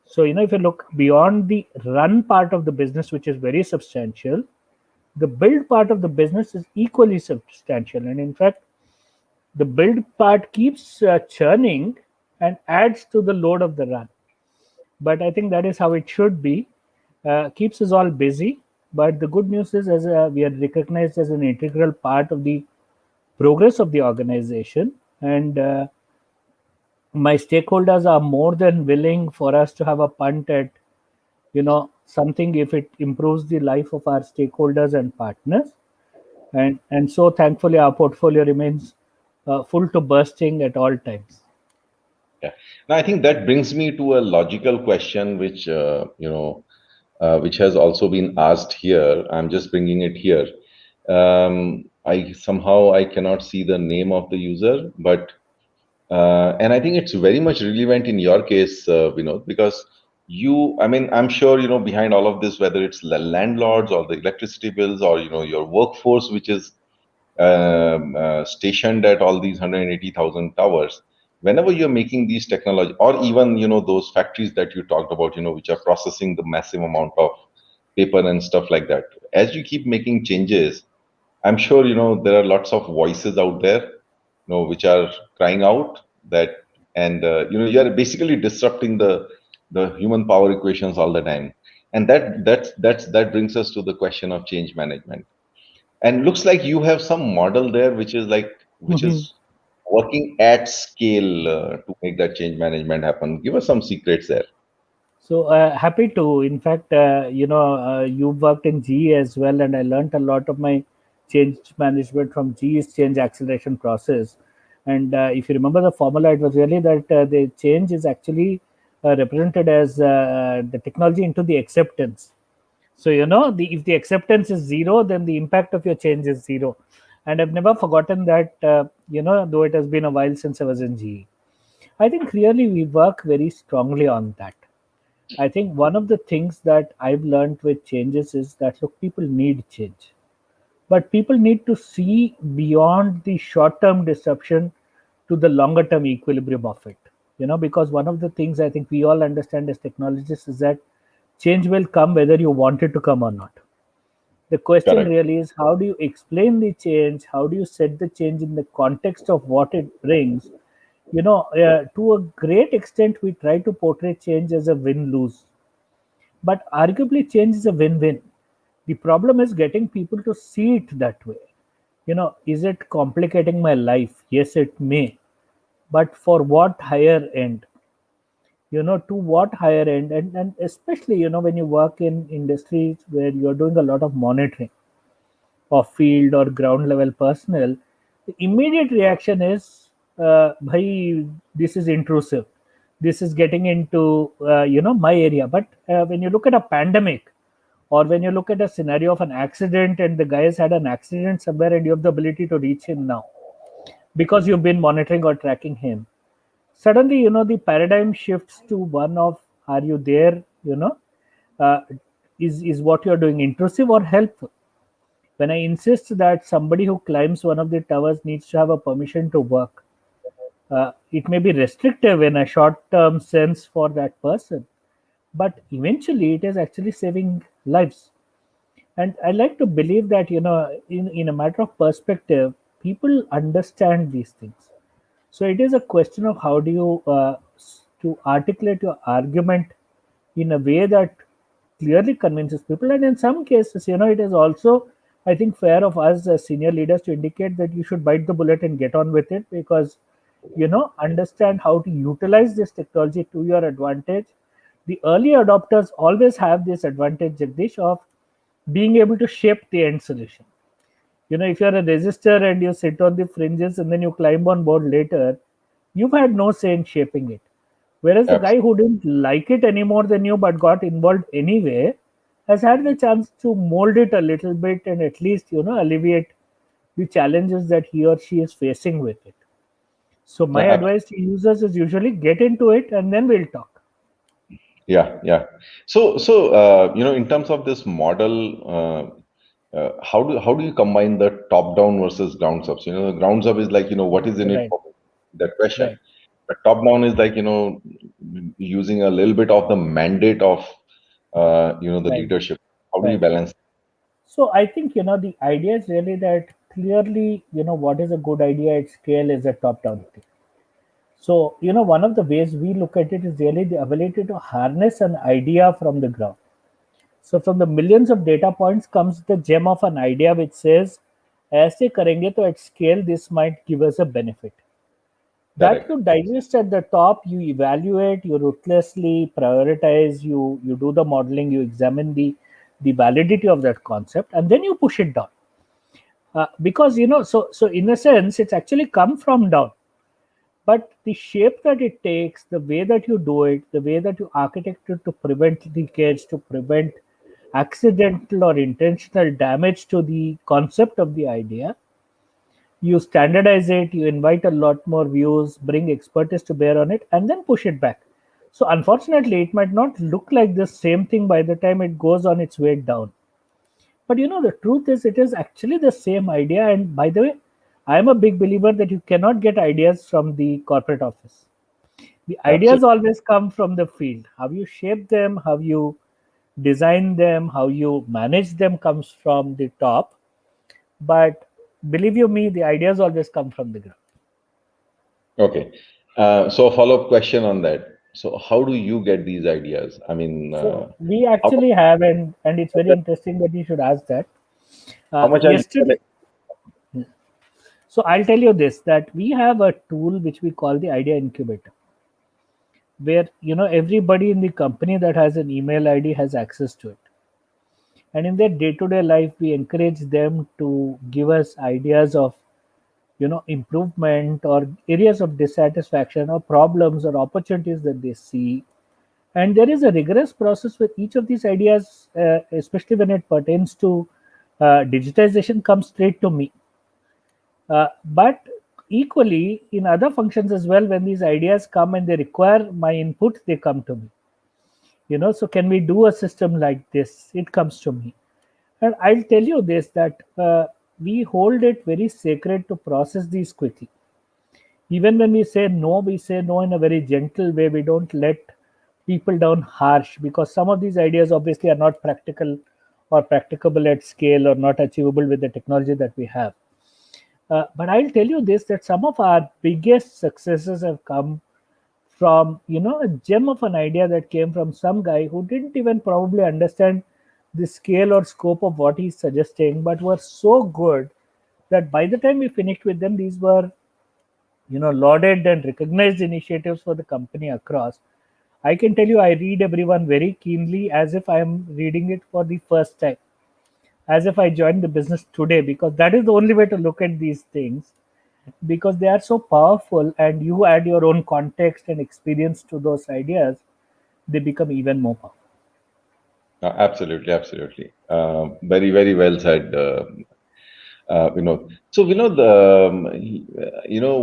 So, if you look beyond the run part of the business, which is very substantial, the build part of the business is equally substantial. And in fact, the build part keeps churning and adds to the load of the run. But I think that is how it should be. Keeps us all busy. But the good news is, as we are recognized as an integral part of the progress of the organization, and my stakeholders are more than willing for us to have a punt at something if it improves the life of our stakeholders and partners. And so thankfully our portfolio remains full to bursting at all times. Yeah. Now I think that brings me to a logical question, which which has also been asked here. I'm just bringing it here. I cannot see the name of the user, but and I think it's very much relevant in your case, Vinod, because I'm sure, behind all of this, whether it's the landlords or the electricity bills or, your workforce, which is stationed at all these 180,000 towers, whenever you're making these technology, or even, those factories that you talked about, which are processing the massive amount of paper and stuff like that, as you keep making changes, I'm sure, there are lots of voices out there, which are crying out that, and you're basically disrupting the human power equations all the time, and that brings us to the question of change management. And looks like you have some model there, which is working at scale to make that change management happen. Give us some secrets there. So happy to. In fact, you've worked in GE as well, and I learned a lot of my change management from GE's change acceleration process. And if you remember the formula, it was really that the change is actually represented as the technology into the acceptance. So if the acceptance is zero, then the impact of your change is zero. And I've never forgotten that. Though it has been a while since I was in GE, I think really we work very strongly on that. I think one of the things that I've learned with changes is that look, people need change, but people need to see beyond the short-term disruption to the longer-term equilibrium of it. Because one of the things I think we all understand as technologists is that change will come whether you want it to come or not. The question Correct. really is, how do you explain the change? How do you set the change in the context of what it brings? To a great extent, we try to portray change as a win-lose. But arguably, change is a win-win. The problem is getting people to see it that way. Is it complicating my life? Yes, it may. But for what higher end? To what higher end? And especially, when you work in industries where you're doing a lot of monitoring of field or ground level personnel, the immediate reaction is, bhai, this is intrusive. This is getting into, my area. But when you look at a pandemic, or when you look at a scenario of an accident and the guy has had an accident somewhere and you have the ability to reach him now because you've been monitoring or tracking him, suddenly, the paradigm shifts to one of, are you there, uh, is what you're doing intrusive or helpful? When I insist that somebody who climbs one of the towers needs to have a permission to work, it may be restrictive in a short-term sense for that person, but eventually it is actually saving lives. And I like to believe that, in a matter of perspective, people understand these things. So it is a question of how do you to articulate your argument in a way that clearly convinces people. And in some cases, it is also, I think, fair of us as senior leaders to indicate that you should bite the bullet and get on with it, because understand how to utilize this technology to your advantage. The early adopters always have this advantage, Jagdish, of being able to shape the end solution. If you're a resistor and you sit on the fringes and then you climb on board later, you've had no say in shaping it. Whereas the guy who didn't like it any more than you but got involved anyway has had the chance to mold it a little bit and at least, alleviate the challenges that he or she is facing with it. So my advice to users is usually get into it and then we'll talk. Yeah. So in terms of this model, how do you combine the top down versus grounds up? So, the grounds up is like, what is in it Right, for me? That question. right, But top down is like, using a little bit of the mandate of, the right, leadership. How do you right. balance? So I think, the idea is really that clearly, what is a good idea at scale is a top-down thing. So, one of the ways we look at it is really the ability to harness an idea from the ground. So from the millions of data points comes the gem of an idea which says, ऐसे करेंगे तो at scale this might give us a benefit. That Correct. you digest at the top, you evaluate, you ruthlessly prioritize, you do the modeling, you examine the validity of that concept, and then you push it down. Because so in a sense, it's actually come from down. But the shape that it takes, the way that you do it, the way that you architect it to prevent leakage, to prevent accidental or intentional damage to the concept of the idea, you standardize it, you invite a lot more views, bring expertise to bear on it, and then push it back. So unfortunately, it might not look like the same thing by the time it goes on its way down. But the truth is, it is actually the same idea. And by the way, I am a big believer that you cannot get ideas from the corporate office. The ideas Absolutely. always come from the field. How you shape them, how you design them, how you manage them comes from the top. But believe you me, the ideas always come from the ground. Okay. So a follow-up question on that. So how do you get these ideas? I mean, So we how, actually have, and it's very interesting that you should ask that. how much are you Yesterday, so I'll tell you this, that we have a tool which we call the Idea Incubator, where everybody in the company that has an email ID has access to it. And in their day-to-day life, we encourage them to give us ideas of improvement or areas of dissatisfaction or problems or opportunities that they see. And there is a rigorous process with each of these ideas, especially when it pertains to digitization, comes straight to me. But equally in other functions as well, when these ideas come and they require my input, they come to me. So can we do a system like this? It comes to me. And I'll tell you this, that we hold it very sacred to process these quickly. Even when we say no in a very gentle way. We don't let people down harsh, because some of these ideas obviously are not practical or practicable at scale or not achievable with the technology that we have. But I'll tell you this, that some of our biggest successes have come from a gem of an idea that came from some guy who didn't even probably understand the scale or scope of what he's suggesting, but were so good that by the time we finished with them, these were lauded and recognized initiatives for the company across. I can tell you, I read everyone very keenly as if I am reading it for the first time, as if I joined the business today, because that is the only way to look at these things, because they are so powerful, and you add your own context and experience to those ideas, they become even more powerful. absolutely, absolutely. Very, very well said, Vinod. So, Vinod,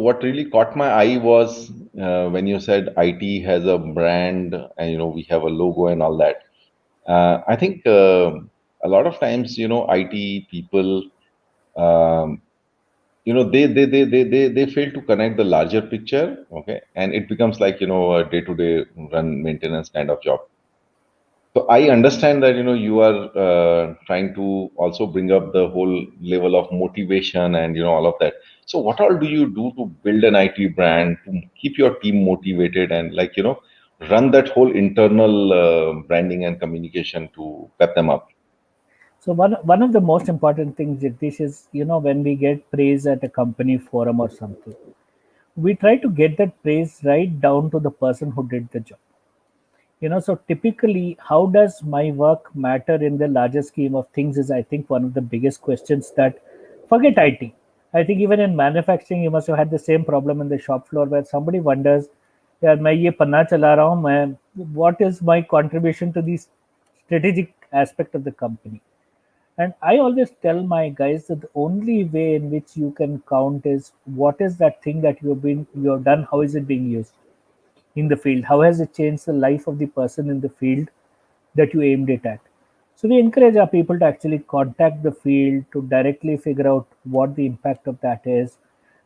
what really caught my eye was when you said IT has a brand and, we have a logo and all that. I think a lot of times, IT people, um, they fail to connect the larger picture, okay, and it becomes like, a day-to-day run maintenance kind of job. So I understand that you are trying to also bring up the whole level of motivation and all of that. So what all do you do to build an IT brand to keep your team motivated and like run that whole internal branding and communication to pep them up? So one of the most important things, Jagdish, is when we get praise at a company forum or something, we try to get that praise right down to the person who did the job. So typically, how does my work matter in the larger scheme of things is, I think, one of the biggest questions that, forget IT. I think even in manufacturing, you must have had the same problem in the shop floor where somebody wonders, यार मैं ये पन्ना चला रहा हूँ, मैं what is my contribution to the strategic aspect of the company? And I always tell my guys that the only way in which you can count is what is that thing that you have done, how is it being used in the field, how has it changed the life of the person in the field that you aimed it at. So we encourage our people to actually contact the field to directly figure out what the impact of that is.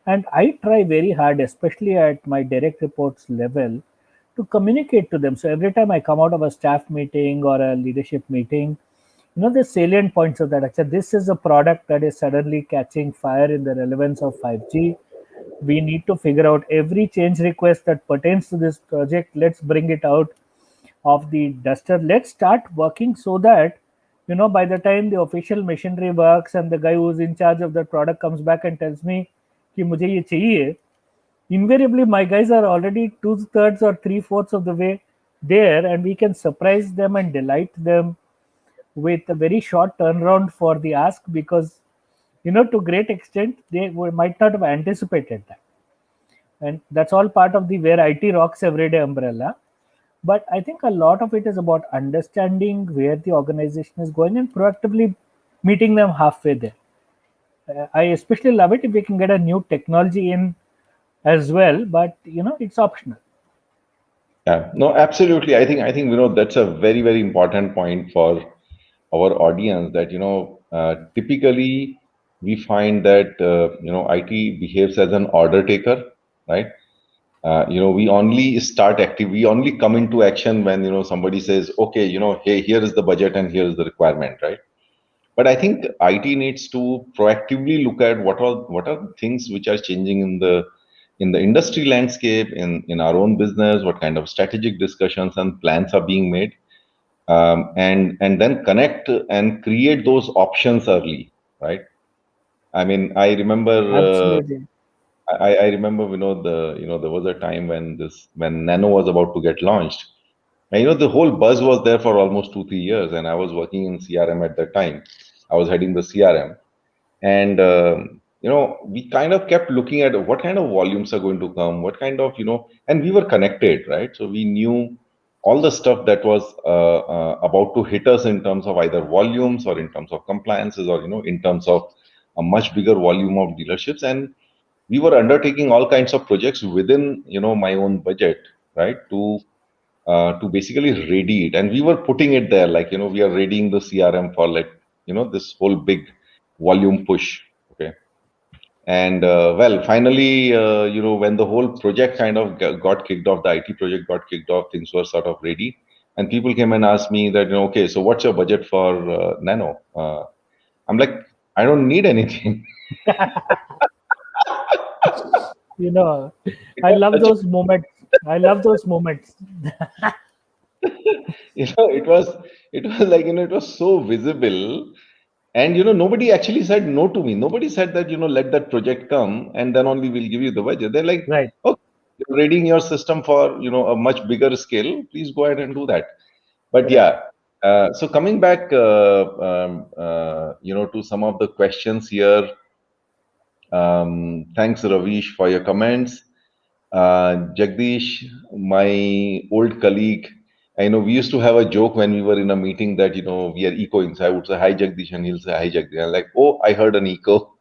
And I try very hard, especially at my direct reports level, to communicate to them. So every time I come out of a staff meeting or a leadership meeting, the salient points of that. Actually, this is a product that is suddenly catching fire in the relevance of 5G. We need to figure out every change request that pertains to this project. Let's bring it out of the duster. Let's start working so that by the time the official machinery works and the guy who's in charge of the product comes back and tells me कि मुझे ये चाहिए, invariably my guys are already 2/3 or 3/4 of the way there, and we can surprise them and delight them with a very short turnaround for the ask, because to great extent they might not have anticipated that. And that's all part of the where IT rocks every day umbrella. But I think a lot of it is about understanding where the organization is going and proactively meeting them halfway there. I especially love it if we can get a new technology in as well, but it's optional. Yeah, no, absolutely. I think that's a very, very important point for our audience, that typically we find that IT behaves as an order taker, right? We only start active, we only come into action when somebody says, okay, hey, here is the budget and here is the requirement, right? But I think IT needs to proactively look at what are the things which are changing in the industry landscape, in our own business, what kind of strategic discussions and plans are being made, and then connect and create those options early, right? I mean, I remember Absolutely. I remember, there was a time when Nano was about to get launched, and the whole buzz was there for almost 2-3 years, and I was working in CRM at that time. I was heading the CRM, and we kind of kept looking at what kind of volumes are going to come, what kind of and we were connected, right? So we knew all the stuff that was about to hit us in terms of either volumes or in terms of compliances, or in terms of a much bigger volume of dealerships. And we were undertaking all kinds of projects within my own budget, right, to basically ready it. And we were putting it there, like we are readying the CRM for, like, this whole big volume push. Okay. And well, finally, when the whole project kind of got kicked off, the IT project got kicked off, things were sort of ready, and people came and asked me that, okay, so what's your budget for Nano? I'm like, I don't need anything. I love those moments. I love those moments. It was like, it was so visible. And nobody actually said no to me. Nobody said that, let that project come and then only we'll give you the budget. They're like, Right. okay, you're readying your system for a much bigger scale. Please go ahead and do that. But Right. yeah, so coming back, to some of the questions here. Thanks, Ravish, for your comments. Jagdish, my old colleague, I know we used to have a joke when we were in a meeting that, we are echoing. So I would say, hi, Jagdish, and he'll say, hi, Jagdish. I'm like, oh, I heard an echo.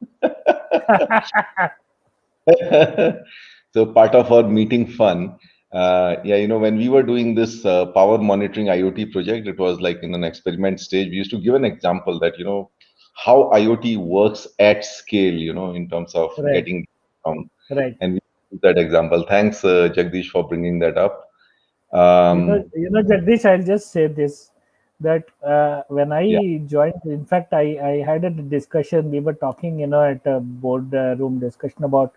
So part of our meeting fun. Yeah, when we were doing this power monitoring IoT project, it was like in an experiment stage. We used to give an example that, how IoT works at scale, in terms of Right. getting down. Right. And we use that example. Thanks, Jagdish, for bringing that up. Jagdish, I'll just say this, that when Yeah. I joined, in fact, I had a discussion. We were talking, at a board room discussion about,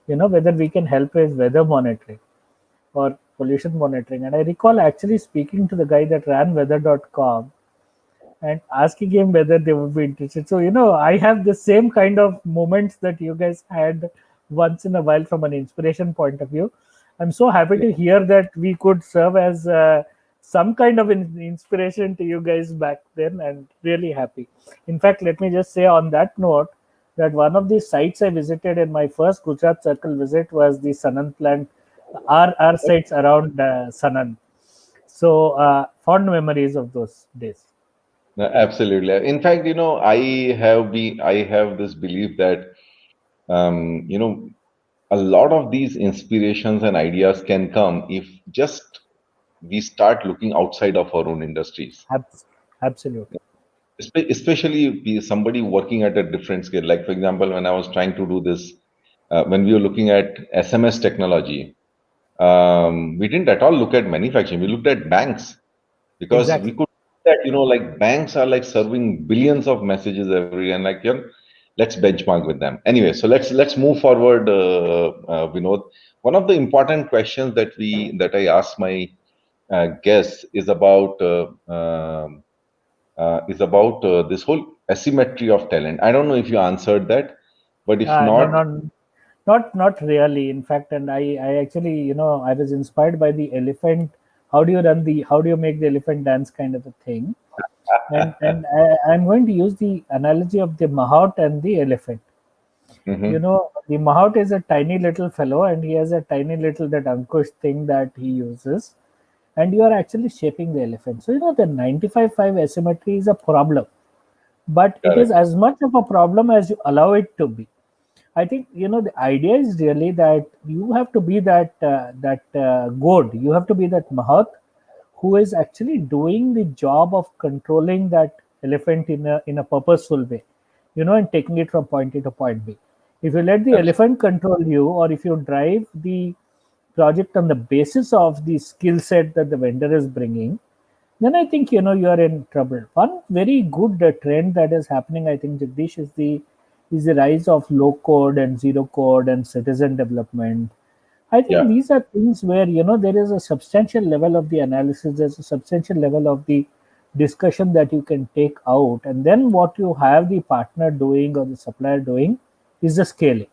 whether we can help with weather monitoring or pollution monitoring. And I recall actually speaking to the guy that ran weather.com and asking him whether they would be interested. So, I have the same kind of moments that you guys had once in a while from an inspiration point of view. I'm so happy to hear that we could serve as some kind of inspiration to you guys back then, and really happy. In fact, let me just say on that note that one of the sites I visited in my first Gujarat Circle visit was the Sanand plant, our sites around Sanand. So, fond memories of those days. No, absolutely. In fact, I have this belief that, a lot of these inspirations and ideas can come if just we start looking outside of our own industries. Absolutely. especially somebody working at a different scale. Like, for example, when I was trying to do this, when we were looking at SMS technology, we didn't at all look at manufacturing. We looked at banks because we Exactly. could see that, like banks are like serving billions of messages every day, and like, let's benchmark with them. Anyway, so let's move forward, Vinod. One of the important questions that I asked my guests is about this whole asymmetry of talent. I don't know if you answered that, but if No, not, not really. In fact, and I actually, I was inspired by the elephant. How do you make the elephant dance kind of a thing? I'm going to use the analogy of the Mahout and the elephant. Mhm. The Mahout is a tiny little fellow, and he has a tiny little that Ankush thing that he uses, and you are actually shaping the elephant. So the 95-5 asymmetry is a problem, but it is Correct. as much of a problem as you allow it to be. I think the idea is really that you have to be that god. You have to be that Mahat who is actually doing the job of controlling that elephant in a purposeful way, and taking it from point A to point B. If you let the Absolutely. elephant control you, or if you drive the project on the basis of the skill set that the vendor is bringing, then I think you are in trouble. One very good trend that is happening, I think, Jagdish, is the rise of low code and zero code and citizen development. I think Yeah. these are things where there is a substantial level of the analysis, there's a substantial level of the discussion that you can take out, and then what you have the partner doing or the supplier doing is the scaling.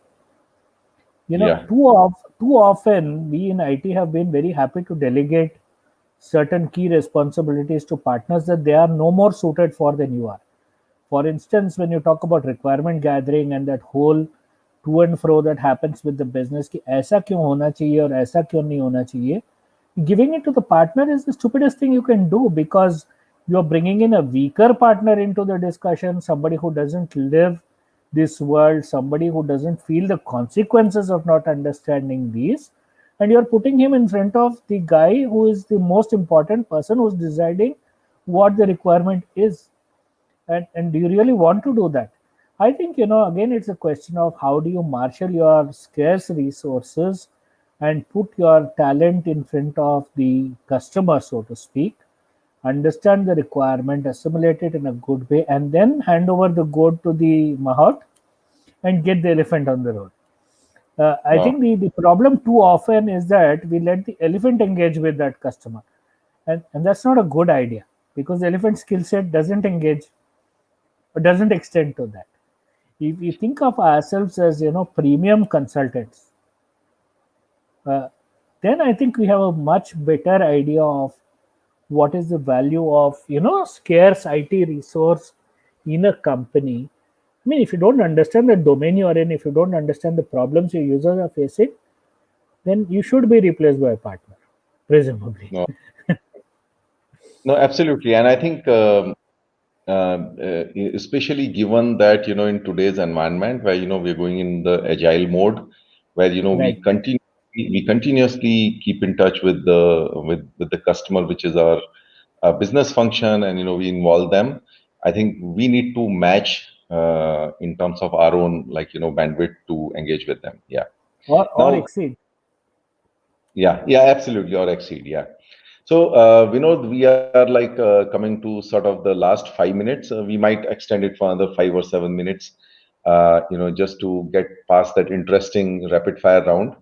Yeah. Too often we in IT have been very happy to delegate certain key responsibilities to partners that they are no more suited for than you are. For instance, when you talk about requirement gathering and that whole to and fro that happens with the business, कि ऐसा क्यों होना चाहिए और ऐसा क्यों नहीं होना चाहिए, giving it to the partner is the stupidest thing you can do, because you're bringing in a weaker partner into the discussion, somebody who doesn't live this world, somebody who doesn't feel the consequences of not understanding these, and you're putting him in front of the guy who is the most important person who's deciding what the requirement is. And do you really want to do that? I think again it's a question of how do you marshal your scarce resources and put your talent in front of the customer, so to speak, understand the requirement, assimilate it in a good way, and then hand over the goat to the mahout and get the elephant on the road. I Wow. think the problem too often is that we let the elephant engage with that customer, and that's not a good idea, because the elephant skill set doesn't engage or doesn't extend to that. If we think of ourselves as premium consultants, uh, then I think we have a much better idea of what is the value of scarce IT resource in a company. I mean, if you don't understand the domain you are in, if you don't understand the problems your users are facing, then you should be replaced by a partner, presumably. No. No, absolutely. And I think, especially given that, in today's environment where, we're going in the agile mode, where, Right. we continuously keep in touch with the customer, which is our business function, and, we involve them. I think we need to match in terms of our own, like, bandwidth to engage with them. Yeah. Or Now, exceed. yeah, absolutely, or exceed. Yeah. So, Vinod, we are like coming to sort of the last 5 minutes. We might extend it for another 5 or 7 minutes, just to get past that interesting rapid fire round.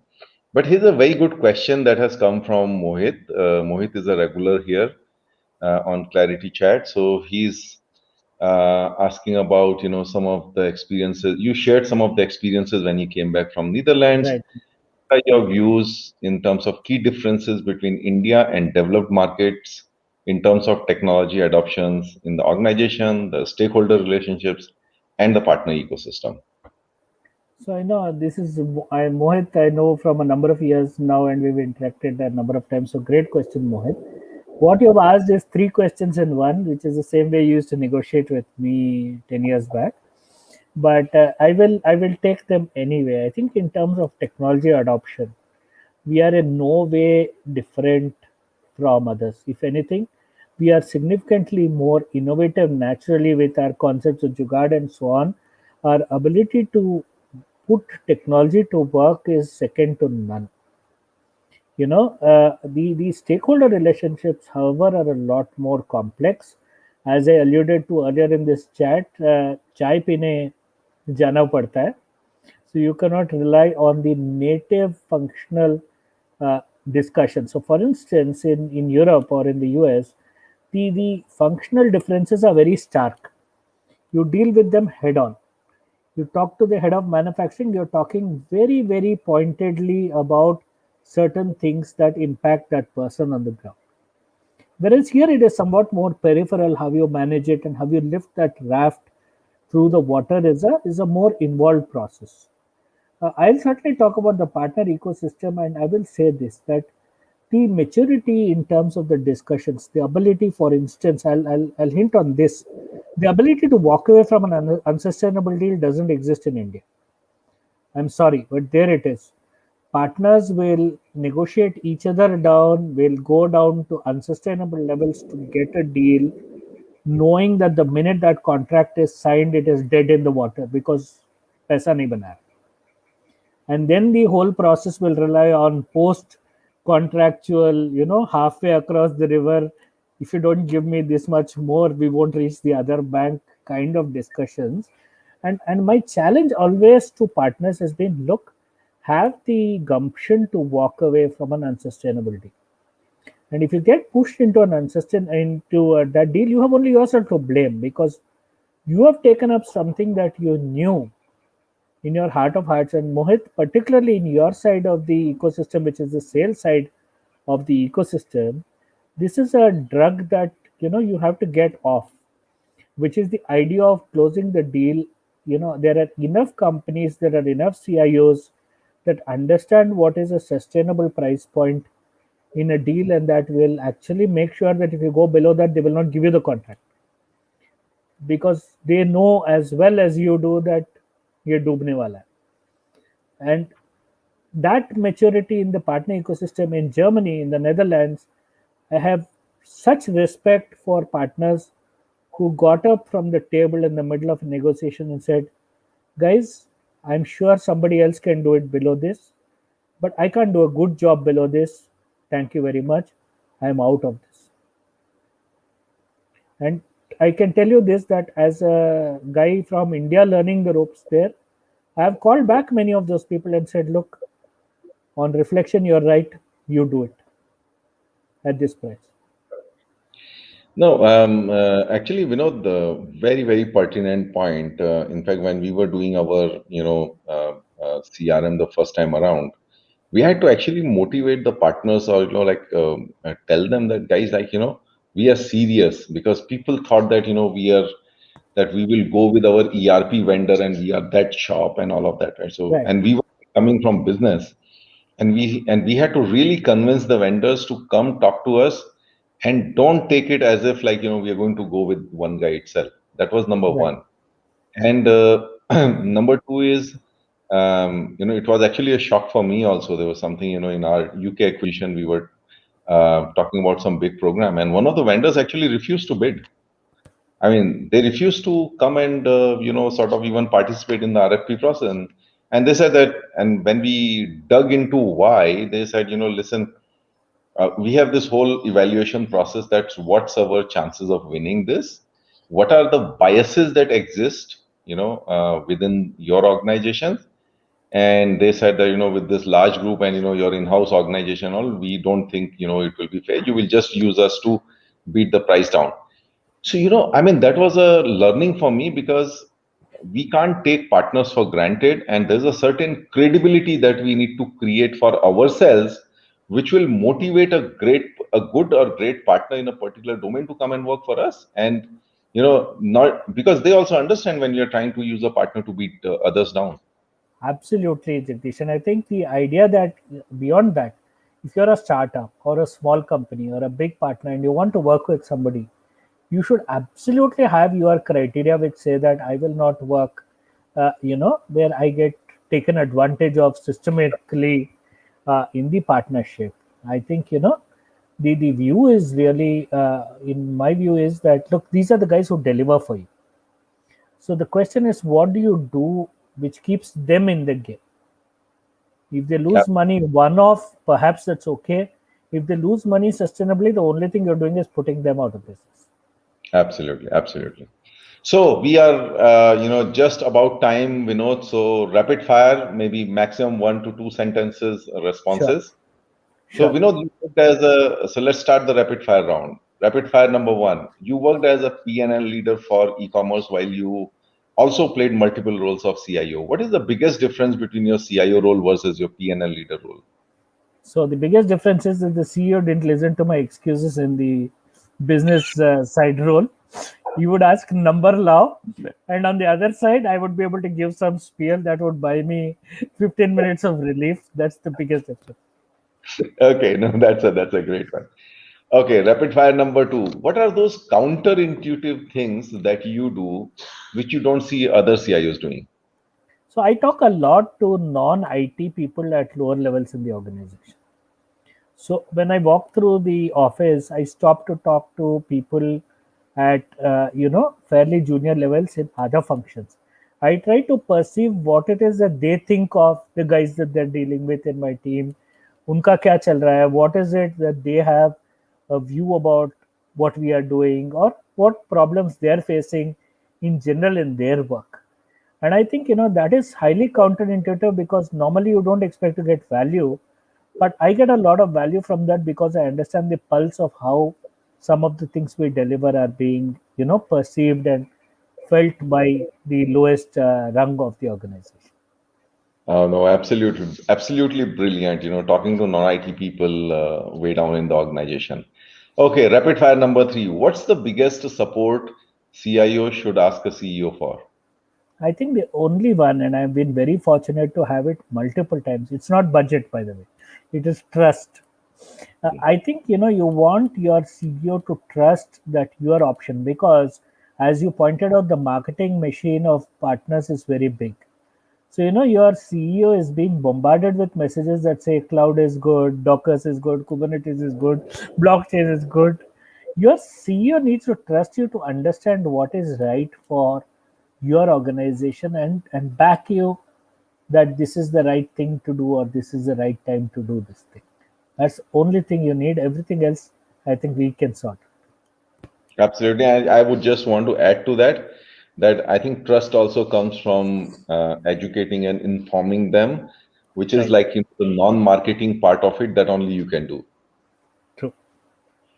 But here's a very good question that has come from Mohit. Mohit is a regular here on ClarITea Chat. So he's asking about, some of the experiences. You shared some of the experiences when you came back from Netherlands. Right. What are your views in terms of key differences between India and developed markets in terms of technology adoptions in the organization, the stakeholder relationships, and the partner ecosystem? So I know this is Mohit. I know from a number of years now, and we've interacted a number of times. So great question, Mohit. What you've asked is three questions in one, which is the same way you used to negotiate with me 10 years back. But I will take them anyway. I think in terms of technology adoption, we are in no way different from others. If anything, We are significantly more innovative naturally with our concepts of jugaad and so on. Our ability to put technology to work is second to none. The stakeholder relationships, however, are a lot more complex. As I alluded to earlier in this chat, chai pine jana padta hai. So you cannot rely on the native functional uh, discussion. So, for instance, in Europe or in the US, the functional differences are very stark. You deal with them head on. You talk to the head of manufacturing, you're talking very, very pointedly about certain things that impact that person on the ground. Whereas here it is somewhat more peripheral, how you manage it and how you lift that raft through the water is a more involved process. I'll certainly talk about the partner ecosystem, and I will say this that the maturity in terms of the discussions, the ability, for instance, I'll hint on this, the ability to walk away from an unsustainable deal doesn't exist in India. I'm sorry, but there it is. Partners will negotiate each other down, will go down to unsustainable levels to get a deal, knowing that the minute that contract is signed, it is dead in the water because paisa nahi bana hai. And then the whole process will rely on post contractual, halfway across the river, if you don't give me this much more, we won't reach the other bank kind of discussions. And my challenge always to partners has been, look, have the gumption to walk away from an unsustainability. And if you get pushed into that deal, you have only yourself to blame, because you have taken up something that you knew in your heart of hearts. And Mohit, particularly in your side of the ecosystem, which is the sales side of the ecosystem, this is a drug that you have to get off, which is the idea of closing the deal. There are enough companies, there are enough CIOs that understand what is a sustainable price point in a deal, and that will actually make sure that if you go below that, they will not give you the contract, because they know as well as you do that ye doobne wala hai. And that maturity in the partner ecosystem in Germany, in the Netherlands, I have such respect for partners who got up from the table in the middle of a negotiation and said, guys, I'm sure somebody else can do it below this, but I can't do a good job below this. Thank you very much. I'm out of this. And I can tell you this, that as a guy from India learning the ropes there, I have called back many of those people and said, look, on reflection, you're right, you do it at this price. No, actually, Vinod, the very, very pertinent point. In fact, when we were doing our, CRM the first time around, we had to actually motivate the partners, or tell them that, guys, we are serious, because people thought that we will go with our ERP vendor and we are that shop and all of that, right? So, Right. and we were coming from business, and we had to really convince the vendors to come talk to us, and don't take it as if we are going to go with one guy itself. That was number Right. one. And number two is, it was actually a shock for me also. There was something, in our UK acquisition, we were talking about some big program, and one of the vendors actually refused to bid. I mean, they refused to come and, sort of even participate in the RFP process. And they said that, and when we dug into why, they said, listen, we have this whole evaluation process. That's what's our chances of winning this? What are the biases that exist, within your organization? And they said that, with this large group and, your in-house organization, all, we don't think, it will be fair. You will just use us to beat the price down. So, I mean, that was a learning for me, because we can't take partners for granted, and there's a certain credibility that we need to create for ourselves, which will motivate a good or great partner in a particular domain to come and work for us. And, not because they also understand when you're trying to use a partner to beat others down. Absolutely, Jagdish. And I think the idea that beyond that, if you're a startup or a small company or a big partner and you want to work with somebody, you should absolutely have your criteria which say that I will not work, where I get taken advantage of systematically in the partnership. I think, The view is really, in my view, is that look, these are the guys who deliver for you. So the question is, what do you do which keeps them in the game? If they lose money one off, perhaps that's okay. If they lose money sustainably, the only thing you're doing is putting them out of business. Absolutely, absolutely. So we are, just about time, Vinod. So rapid fire, maybe maximum 1 to 2 sentences Sure, responses. So sure. Vinod, you worked so let's start the rapid fire round. Rapid fire number one, you worked as a P&L leader for e-commerce while you also played multiple roles of CIO. What is the biggest difference between your CIO role versus your P&L leader role? So the biggest difference is that the CEO didn't listen to my excuses in the business side role. He would ask number law, and on the other side, I would be able to give some spiel that would buy me 15 minutes of relief. That's the biggest difference. Okay, no, that's a great one. Okay, rapid fire number two. What are those counterintuitive things that you do which you don't see other CIOs doing? So I talk a lot to non-IT people at lower levels in the organization. So when I walk through the office, I stop to talk to people at fairly junior levels in other functions. I try to perceive what it is that they think of the guys that they're dealing with in my team. Unka kya chal raha hai? What is it that they have a view about what we are doing, or what problems they're facing in general in their work? And I think that is highly counterintuitive, because normally you don't expect to get value, but I get a lot of value from that because I understand the pulse of how some of the things we deliver are being perceived and felt by the lowest rung of the organization. Oh, no, absolutely, absolutely brilliant. Talking to non-IT people way down in the organization. Okay, rapid fire number three. What's the biggest support CIO should ask a CEO for? I think the only one, and I've been very fortunate to have it multiple times, it's not budget, by the way, it is trust. I think you want your CEO to trust that your option, because as you pointed out, the marketing machine of partners is very big. So your CEO is being bombarded with messages that say cloud is good, Docker is good, Kubernetes is good, blockchain is good. Your CEO needs to trust you to understand what is right for your organization, and back you that this is the right thing to do, or this is the right time to do this thing. That's the only thing you need. Everything else, I think we can sort. Absolutely. I would just want to add to that I think trust also comes from educating and informing them, which is Right. like the non-marketing part of it that only you can do. True.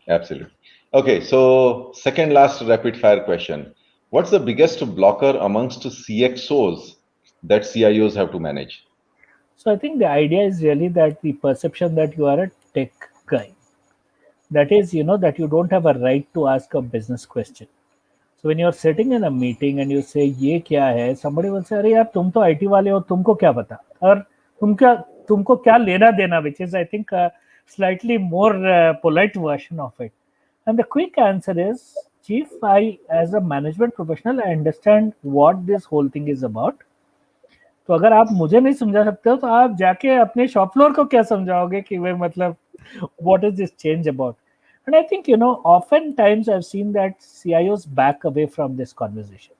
Absolutely. Okay, so second last rapid fire question. What's the biggest blocker amongst CXOs that CIOs have to manage? So I think the idea is really that the perception that you are a tech guy, that is, that you don't have a right to ask a business question. So when you're sitting in a meeting and you say, "ये क्या है?" somebody will say, "अरे यार तुम तो IT वाले हो, तुमको क्या पता?" और तुमको क्या लेना देना, which is I think a slightly more polite version of it. And the quick answer is, Chief, I as a management professional, I understand what this whole thing is about. तो अगर आप मुझे नहीं समझा सकते हो, तो आप जाके अपने शॉप फ्लोर को क्या समझाओगे कि वे मतलब what is this change about? And I think oftentimes I've seen that CIOs back away from this conversation.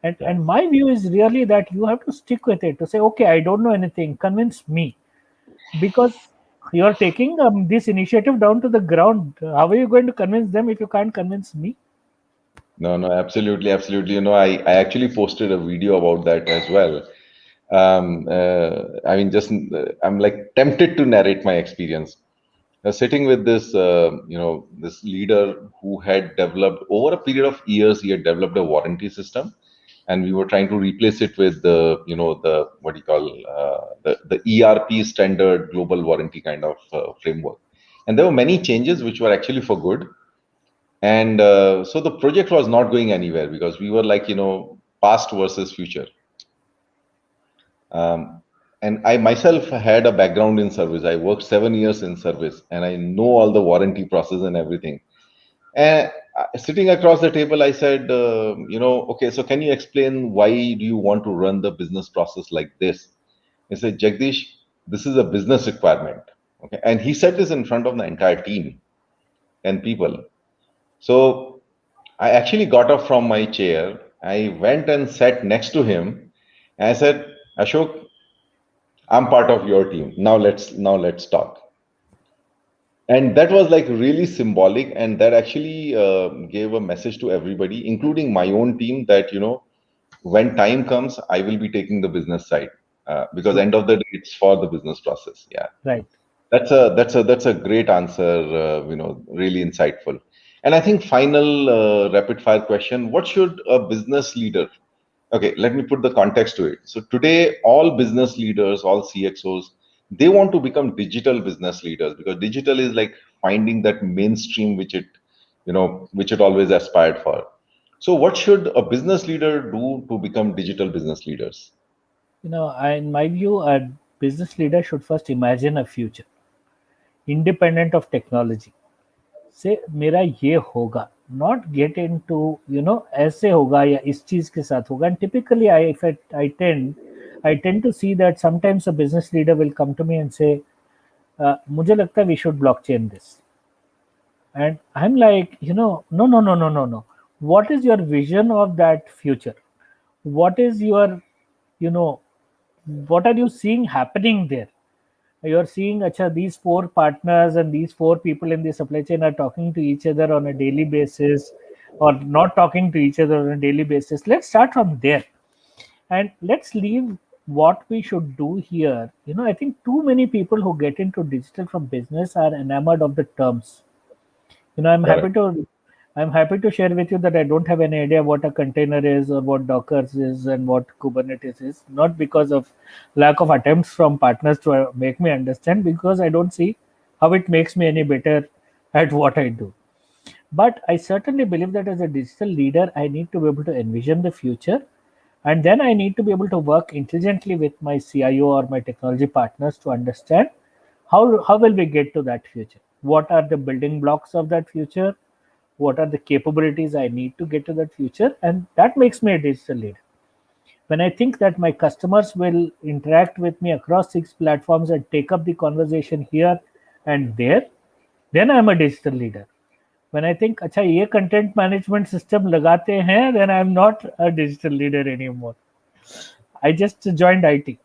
And my view is really that you have to stick with it, to say, okay, I don't know anything, convince me, because you're taking this initiative down to the ground. How are you going to convince them if you can't convince me? No, absolutely, absolutely. I actually posted a video about that as well. I mean, I'm like tempted to narrate my experience. Sitting with this leader who had developed over a period of years, he had developed a warranty system, and we were trying to replace it with the what do you call the ERP standard global warranty kind of framework. And there were many changes which were actually for good, and so the project was not going anywhere because we were like past versus future. And I myself had a background in service. I worked 7 years in service, and I know all the warranty process and everything. And sitting across the table, I said, okay, so can you explain why do you want to run the business process like this? I said, Jagdish, this is a business requirement. Okay, and he said this in front of the entire team and people. So I actually got up from my chair. I went and sat next to him. And I said, Ashok, I'm part of your team. Now let's talk. And that was like really symbolic, and that actually gave a message to everybody, including my own team, that when time comes, I will be taking the business side, because end of the day, it's for the business process. Yeah, Right. that's a great answer. Really insightful. And I think final rapid fire question: what should a business leader? Okay, let me put the context to it. So today, all business leaders, all CXOs, they want to become digital business leaders, because digital is like finding that mainstream which it always aspired for. So what should a business leader do to become digital business leaders? In my view, a business leader should first imagine a future independent of technology. से मेरा ये होगा, not get into ऐसे होगा या इस चीज के साथ होगा. And typically I tend to see that sometimes a business leader will come to me and say, मुझे लगता है we should blockchain this. And I'm like, no. What is your vision of that future? What is your, you know, what are you seeing happening there? You're seeing, acha, these four partners and these four people in the supply chain are talking to each other on a daily basis, or not talking to each other on a daily basis. Let's start from there, and let's leave what we should do here. I think too many people who get into digital from business are enamored of the terms. you know i'm happy Correct. to I'm happy to share with you that I don't have any idea what a container is, or what Docker is, and what Kubernetes is. Not because of lack of attempts from partners to make me understand, because I don't see how it makes me any better at what I do. But I certainly believe that as a digital leader, I need to be able to envision the future, and then I need to be able to work intelligently with my CIO or my technology partners to understand how will we get to that future. What are the building blocks of that future? What are the capabilities I need to get to that future? And that makes me a digital leader. When I think that my customers will interact with me across 6 platforms and take up the conversation here and there, then I'm a digital leader. When I think, अच्छा ये content management system लगाते हैं, then I'm not a digital leader anymore. I just joined IT.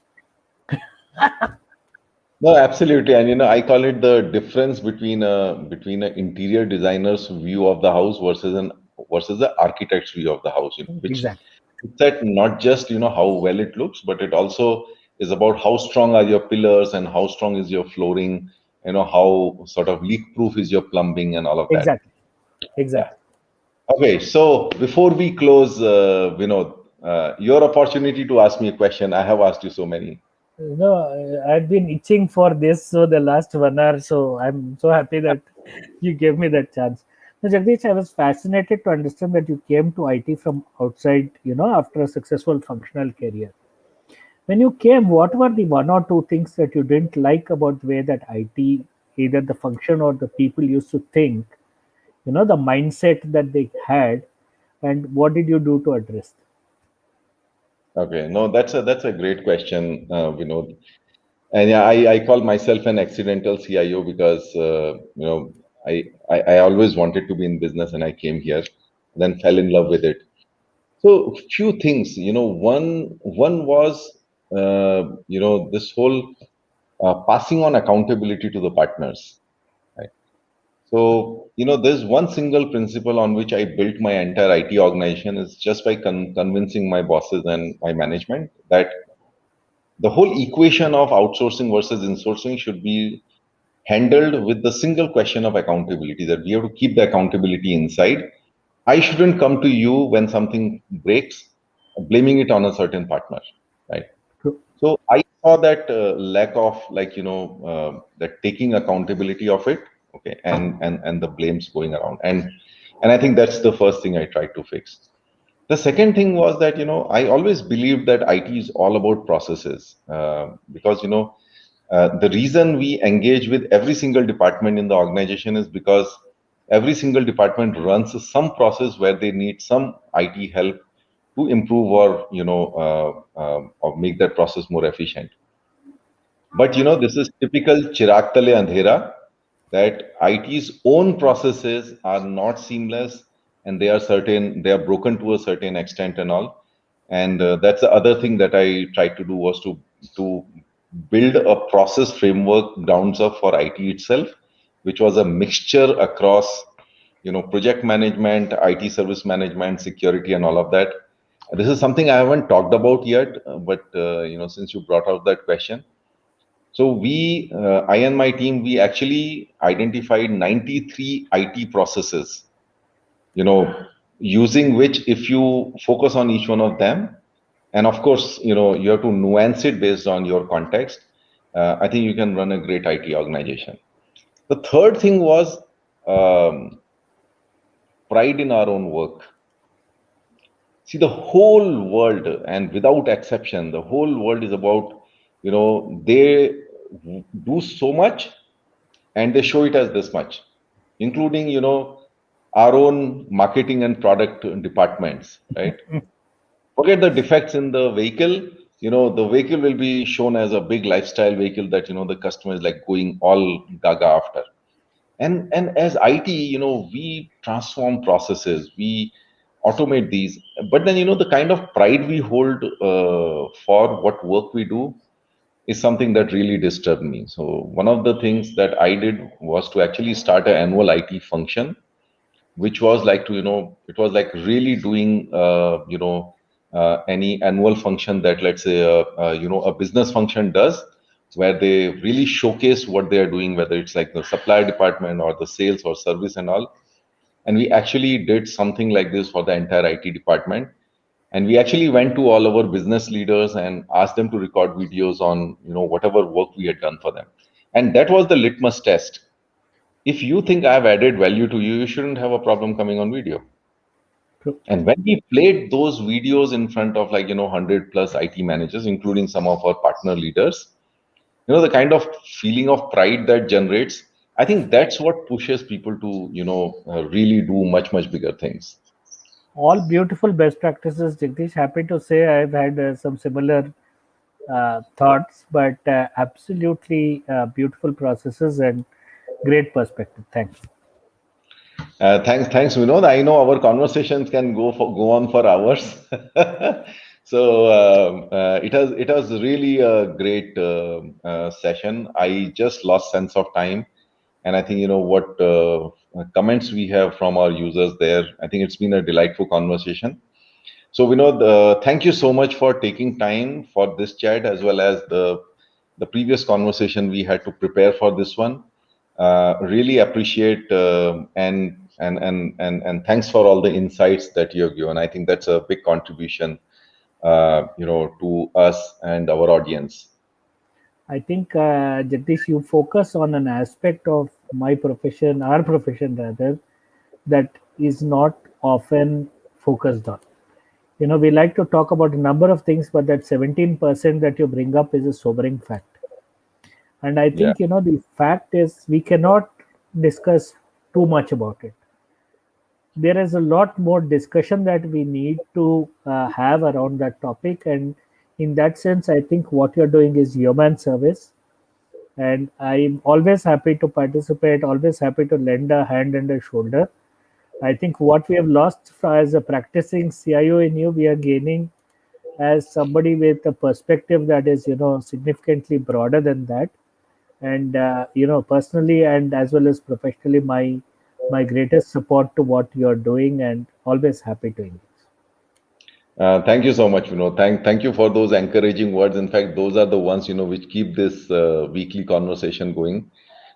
No, absolutely. And I call it the difference between an interior designer's view of the house versus the architect's view of the house, which Exactly. it's that not just how well it looks, but it also is about how strong are your pillars and how strong is your flooring, how sort of leak proof is your plumbing and all of that. Exactly. Yeah. Exactly. Okay, so before we close, Vinod, your opportunity to ask me a question. I have asked you so many. I've been itching for this so the last 1 hour, so I'm so happy that you gave me that chance. Now, Jagdish, I was fascinated to understand that you came to IT from outside, after a successful functional career. When you came, what were the one or two things that you didn't like about the way that IT, either the function or the people used to think, the mindset that they had, and what did you do to address Okay, no, that's a great question, Vinod. And yeah, I call myself an accidental CIO because I always wanted to be in business and I came here, then fell in love with it. So few things, one was this whole passing on accountability to the partners. Right? So there's one single principle on which I built my entire IT organization is just by convincing my bosses and my management that the whole equation of outsourcing versus insourcing should be handled with the single question of accountability, that we have to keep the accountability inside. I shouldn't come to you when something breaks, blaming it on a certain partner, right? it? So I saw that lack of that taking accountability of it, okay, and the blames going around, and I think that's the first thing I tried to fix. The second thing was that I always believed that IT is all about processes, because the reason we engage with every single department in the organization is because every single department runs some process where they need some IT help to improve or or make that process more efficient. But this is typical chirag tale andhera, that IT's own processes are not seamless, and they are broken to a certain extent and all. And that's the other thing that I tried to do, was to build a process framework grounds up for IT itself, which was a mixture across project management, IT service management, security, and all of that. This is something I haven't talked about yet, but since you brought out that question, so I and my team, we actually identified 93 IT processes, using which, if you focus on each one of them, and of course, you have to nuance it based on your context, I think you can run a great IT organization. The third thing was pride in our own work. See, the whole world, and without exception, the whole world is about, they do so much and they show it as this much, including, our own marketing and product departments, right? Forget the defects in the vehicle. The vehicle will be shown as a big lifestyle vehicle that, the customer is like going all gaga after. And as IT, we transform processes, we automate these, but then, the kind of pride we hold for what work we do is something that really disturbed me. So one of the things that I did was to actually start an annual IT function, which was like it was like really doing, any annual function that, let's say, a business function does, where they really showcase what they are doing, whether it's like the supplier department or the sales or service and all. And we actually did something like this for the entire IT department. And we actually went to all our business leaders and asked them to record videos on, whatever work we had done for them. And that was the litmus test. If you think I've added value to you, you shouldn't have a problem coming on video. True. And when we played those videos in front of 100 plus IT managers, including some of our partner leaders, the kind of feeling of pride that generates, I think that's what pushes people to, really do much, much bigger things. All beautiful best practices, Jagdish. Happy to say I've had some similar thoughts, but absolutely beautiful processes and great perspective. Thanks. Thanks, Vinod. I know our conversations can go on for hours. So it was really a great session. I just lost sense of time, and I think what comments we have from our users there. I think it's been a delightful conversation. So Vinod, thank you so much for taking time for this chat, as well as the previous conversation we had to prepare for this one. Really appreciate and thanks for all the insights that you have given. I think that's a big contribution, to us and our audience. I think, Jagdish, you focus on an aspect of my profession, our profession rather, that is not often focused on. We like to talk about a number of things, but that 17% that you bring up is a sobering fact. And I think, the fact is we cannot discuss too much about it. There is a lot more discussion that we need to have around that topic. And in that sense, I think what you're doing is human service. And I'm always happy to participate, always happy to lend a hand and a shoulder. I think what we have lost as a practicing CIO in you, we are gaining as somebody with a perspective that is, significantly broader than that. And, personally and as well as professionally, my greatest support to what you're doing, and always happy to engage. Thank you so much, Vinod. Thank you for those encouraging words. In fact, those are the ones, which keep this weekly conversation going.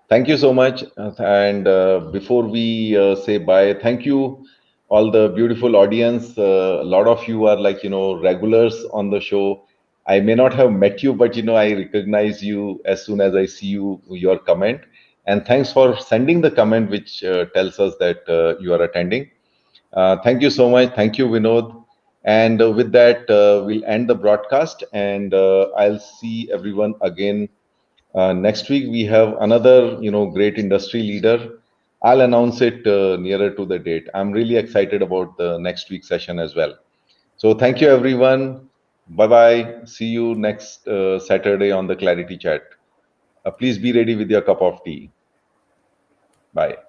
Thank you so much. And before we say bye, thank you, all the beautiful audience. A lot of you are regulars on the show. I may not have met you, but I recognize you as soon as I see your comment. And thanks for sending the comment, which tells us that you are attending. Thank you so much. Thank you, Vinod. And with that, we'll end the broadcast, and I'll see everyone again next week. We have another, great industry leader. I'll announce it nearer to the date. I'm really excited about the next week's session as well. So thank you, everyone. Bye-bye. See you next Saturday on the ClarITea Chat. Please be ready with your cup of tea. Bye.